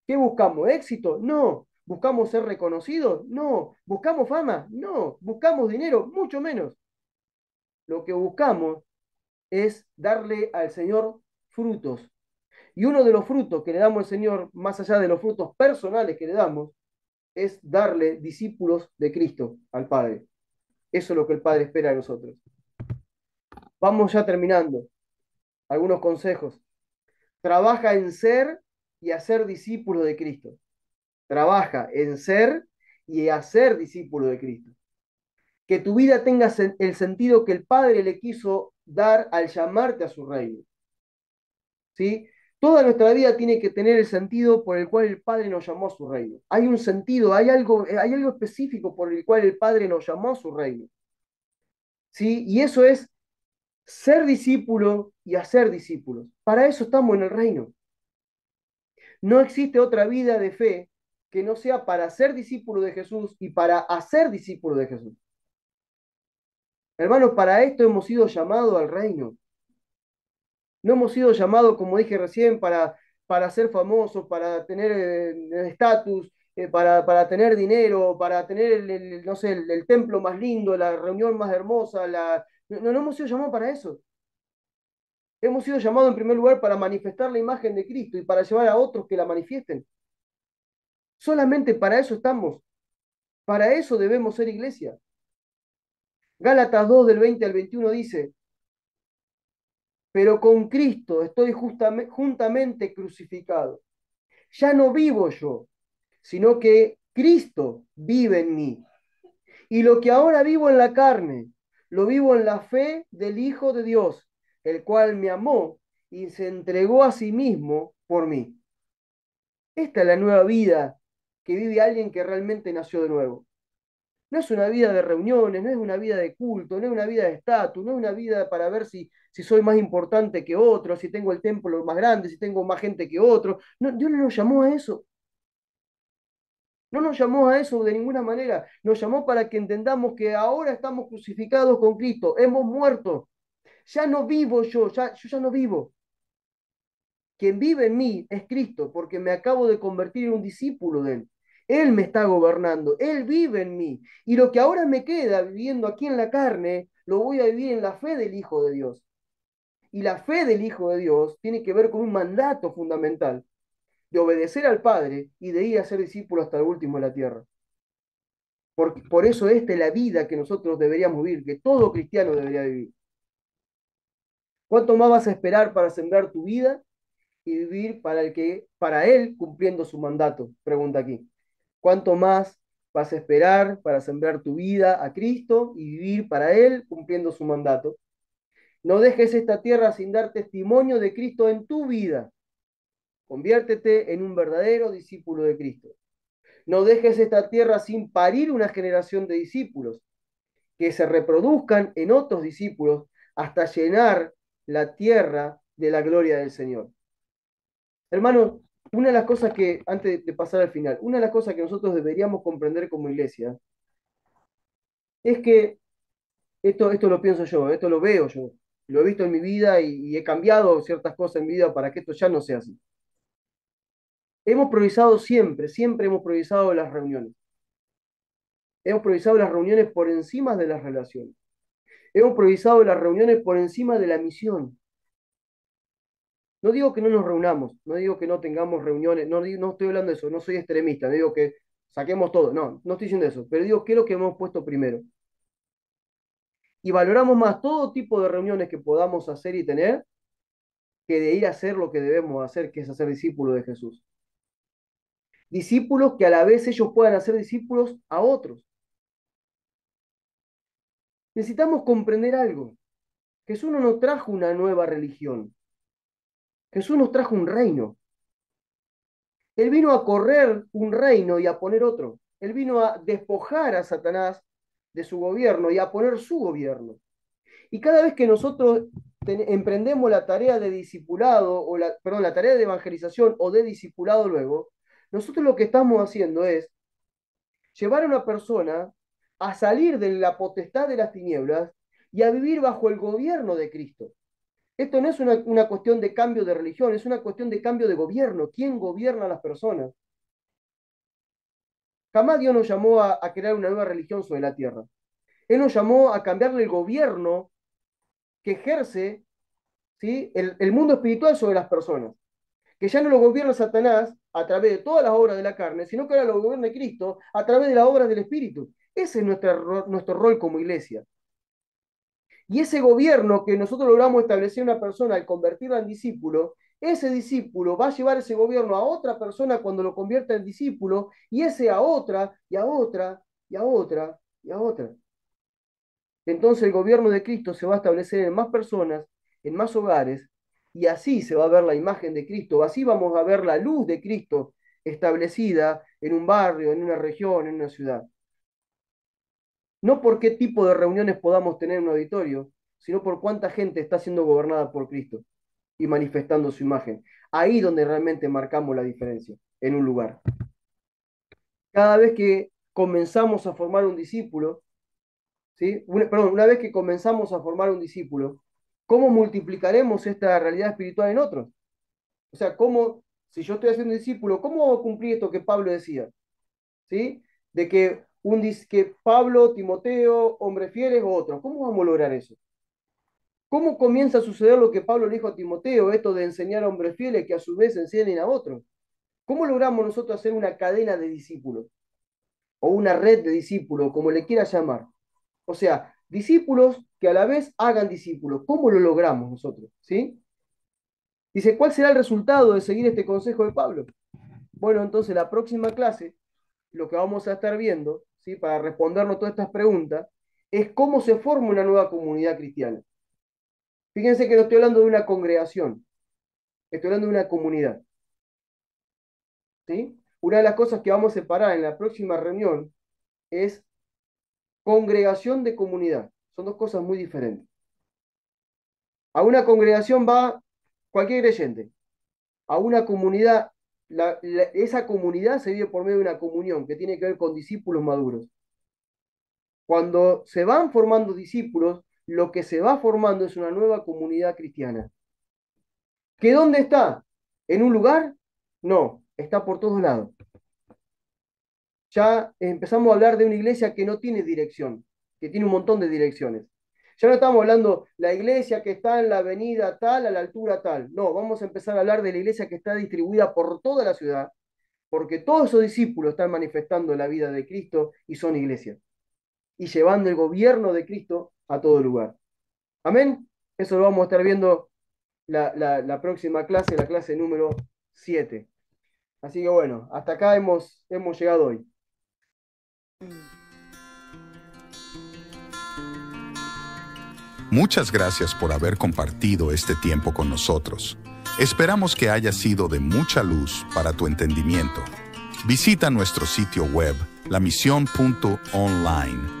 S2: ¿Qué buscamos? ¿Éxito? No. ¿Buscamos ser reconocidos? No. ¿Buscamos fama? No. ¿Buscamos dinero? Mucho menos. Lo que buscamos es darle al Señor frutos. Y uno de los frutos que le damos al Señor, más allá de los frutos personales que le damos, es darle discípulos de Cristo al Padre. Eso es lo que el Padre espera de nosotros. Vamos ya terminando. Algunos consejos. Trabaja en ser y hacer discípulo de Cristo. Trabaja en ser y hacer discípulo de Cristo. Que tu vida tenga el sentido que el Padre le quiso dar al llamarte a su reino. ¿Sí? Toda nuestra vida tiene que tener el sentido por el cual el Padre nos llamó a su reino. Hay un sentido, hay algo específico por el cual el Padre nos llamó a su reino. ¿Sí? Y eso es ser discípulo y hacer discípulos. Para eso estamos en el reino. No existe otra vida de fe que no sea para ser discípulo de Jesús y para hacer discípulo de Jesús. Hermanos, para esto hemos sido llamados al reino. No hemos sido llamados, como dije recién, para ser famosos, para tener estatus, para tener dinero, para tener, no sé, el templo más lindo, la reunión más hermosa. No hemos sido llamados para eso. Hemos sido llamados en primer lugar para manifestar la imagen de Cristo y para llevar a otros que la manifiesten. Solamente para eso estamos. Para eso debemos ser iglesia. Gálatas 2 del 20 al 21 dice, pero con Cristo estoy juntamente crucificado. Ya no vivo yo, sino que Cristo vive en mí. Y lo que ahora vivo en la carne, lo vivo en la fe del Hijo de Dios, el cual me amó y se entregó a sí mismo por mí. Esta es la nueva vida que vive alguien que realmente nació de nuevo. No es una vida de reuniones, no es una vida de culto, no es una vida de estatus, no es una vida para ver si soy más importante que otro, si tengo el templo más grande, si tengo más gente que otro. No, Dios no nos llamó a eso. No nos llamó a eso de ninguna manera. Nos llamó para que entendamos que ahora estamos crucificados con Cristo, hemos muerto. Ya no vivo yo ya no vivo. Quien vive en mí es Cristo, porque me acabo de convertir en un discípulo de Él. Él me está gobernando, Él vive en mí. Y lo que ahora me queda viviendo aquí en la carne, lo voy a vivir en la fe del Hijo de Dios. Y la fe del Hijo de Dios tiene que ver con un mandato fundamental de obedecer al Padre y de ir a ser discípulo hasta el último de la tierra. Por eso esta es la vida que nosotros deberíamos vivir, que todo cristiano debería vivir. ¿Cuánto más vas a esperar para sembrar tu vida y vivir para él cumpliendo su mandato? Pregunta aquí. ¿Cuánto más vas a esperar para sembrar tu vida a Cristo y vivir para él cumpliendo su mandato? No dejes esta tierra sin dar testimonio de Cristo en tu vida. Conviértete en un verdadero discípulo de Cristo. No dejes esta tierra sin parir una generación de discípulos que se reproduzcan en otros discípulos hasta llenar la tierra de la gloria del Señor. Hermanos, una de las cosas que, antes de pasar al final, una de las cosas que nosotros deberíamos comprender como iglesia es que esto lo pienso yo, esto lo veo yo, lo he visto en mi vida y he cambiado ciertas cosas en mi vida para que esto ya no sea así. Hemos priorizado siempre hemos priorizado las reuniones. Hemos priorizado las reuniones por encima de las relaciones. Hemos priorizado las reuniones por encima de la misión. No digo que no nos reunamos, no digo que no tengamos reuniones, no estoy hablando de eso, no soy extremista, no digo que saquemos todo, no estoy diciendo eso, pero digo qué es lo que hemos puesto primero. Y valoramos más todo tipo de reuniones que podamos hacer y tener que de ir a hacer lo que debemos hacer, que es hacer discípulos de Jesús. Discípulos que a la vez ellos puedan hacer discípulos a otros. necesitamos comprender algo. Jesús no nos trajo una nueva religión. Jesús nos trajo un reino. Él vino a correr un reino y a poner otro. Él vino a despojar a Satanás de su gobierno y a poner su gobierno. Y cada vez que nosotros emprendemos la tarea de discipulado, la tarea de evangelización o de discipulado luego, nosotros lo que estamos haciendo es llevar a una persona a salir de la potestad de las tinieblas y a vivir bajo el gobierno de Cristo. Esto no es una cuestión de cambio de religión, es una cuestión de cambio de gobierno. ¿Quién gobierna a las personas? Jamás Dios nos llamó a crear una nueva religión sobre la tierra. Él nos llamó a cambiarle el gobierno que ejerce, ¿sí?, el mundo espiritual sobre las personas. Que ya no lo gobierna Satanás a través de todas las obras de la carne, sino que ahora lo gobierna Cristo a través de las obras del Espíritu. Ese es nuestro rol como iglesia. Y ese gobierno que nosotros logramos establecer en una persona al convertirla en discípulo, ese discípulo va a llevar ese gobierno a otra persona cuando lo convierta en discípulo, y ese a otra, y a otra, y a otra, y a otra. Entonces el gobierno de Cristo se va a establecer en más personas, en más hogares, y así se va a ver la imagen de Cristo, así vamos a ver la luz de Cristo establecida en un barrio, en una región, en una ciudad. No por qué tipo de reuniones podamos tener en un auditorio, sino por cuánta gente está siendo gobernada por Cristo y manifestando su imagen. Ahí donde realmente marcamos la diferencia, en un lugar. Cada vez que comenzamos a formar un discípulo, ¿sí? Una vez que comenzamos a formar un discípulo, ¿cómo multiplicaremos esta realidad espiritual en otros? O sea, si yo estoy haciendo un discípulo, ¿cómo cumplir esto que Pablo decía? ¿Sí? De que que Pablo, Timoteo, hombres fieles o otros. ¿Cómo vamos a lograr eso? ¿Cómo comienza a suceder lo que Pablo le dijo a Timoteo, esto de enseñar a hombres fieles que a su vez enseñen a otros? ¿Cómo logramos nosotros hacer una cadena de discípulos? O una red de discípulos, como le quiera llamar. O sea, discípulos que a la vez hagan discípulos. ¿Cómo lo logramos nosotros? ¿Sí? Dice, ¿cuál será el resultado de seguir este consejo de Pablo? Bueno, entonces la próxima clase, lo que vamos a estar viendo, ¿sí?, para respondernos todas estas preguntas, es cómo se forma una nueva comunidad cristiana. Fíjense que no estoy hablando de una congregación, estoy hablando de una comunidad. ¿Sí? Una de las cosas que vamos a separar en la próxima reunión es congregación de comunidad. Son dos cosas muy diferentes. A una congregación va cualquier creyente. A una comunidad, esa comunidad se vive por medio de una comunión que tiene que ver con discípulos maduros. Cuando se van formando discípulos, lo que se va formando es una nueva comunidad cristiana. ¿Que dónde está? ¿En un lugar? No, está por todos lados. Ya empezamos a hablar de una iglesia que no tiene dirección, que tiene un montón de direcciones. Ya no estamos hablando la iglesia que está en la avenida tal, a la altura tal. No, vamos a empezar a hablar de la iglesia que está distribuida por toda la ciudad, porque todos esos discípulos están manifestando la vida de Cristo y son iglesias, y llevando el gobierno de Cristo a todo lugar. Amén. Eso lo vamos a estar viendo la próxima clase, la clase número 7. Así que bueno, hasta acá hemos llegado hoy.
S1: Muchas gracias por haber compartido este tiempo con nosotros. Esperamos que haya sido de mucha luz para tu entendimiento. Visita nuestro sitio web, lamision.online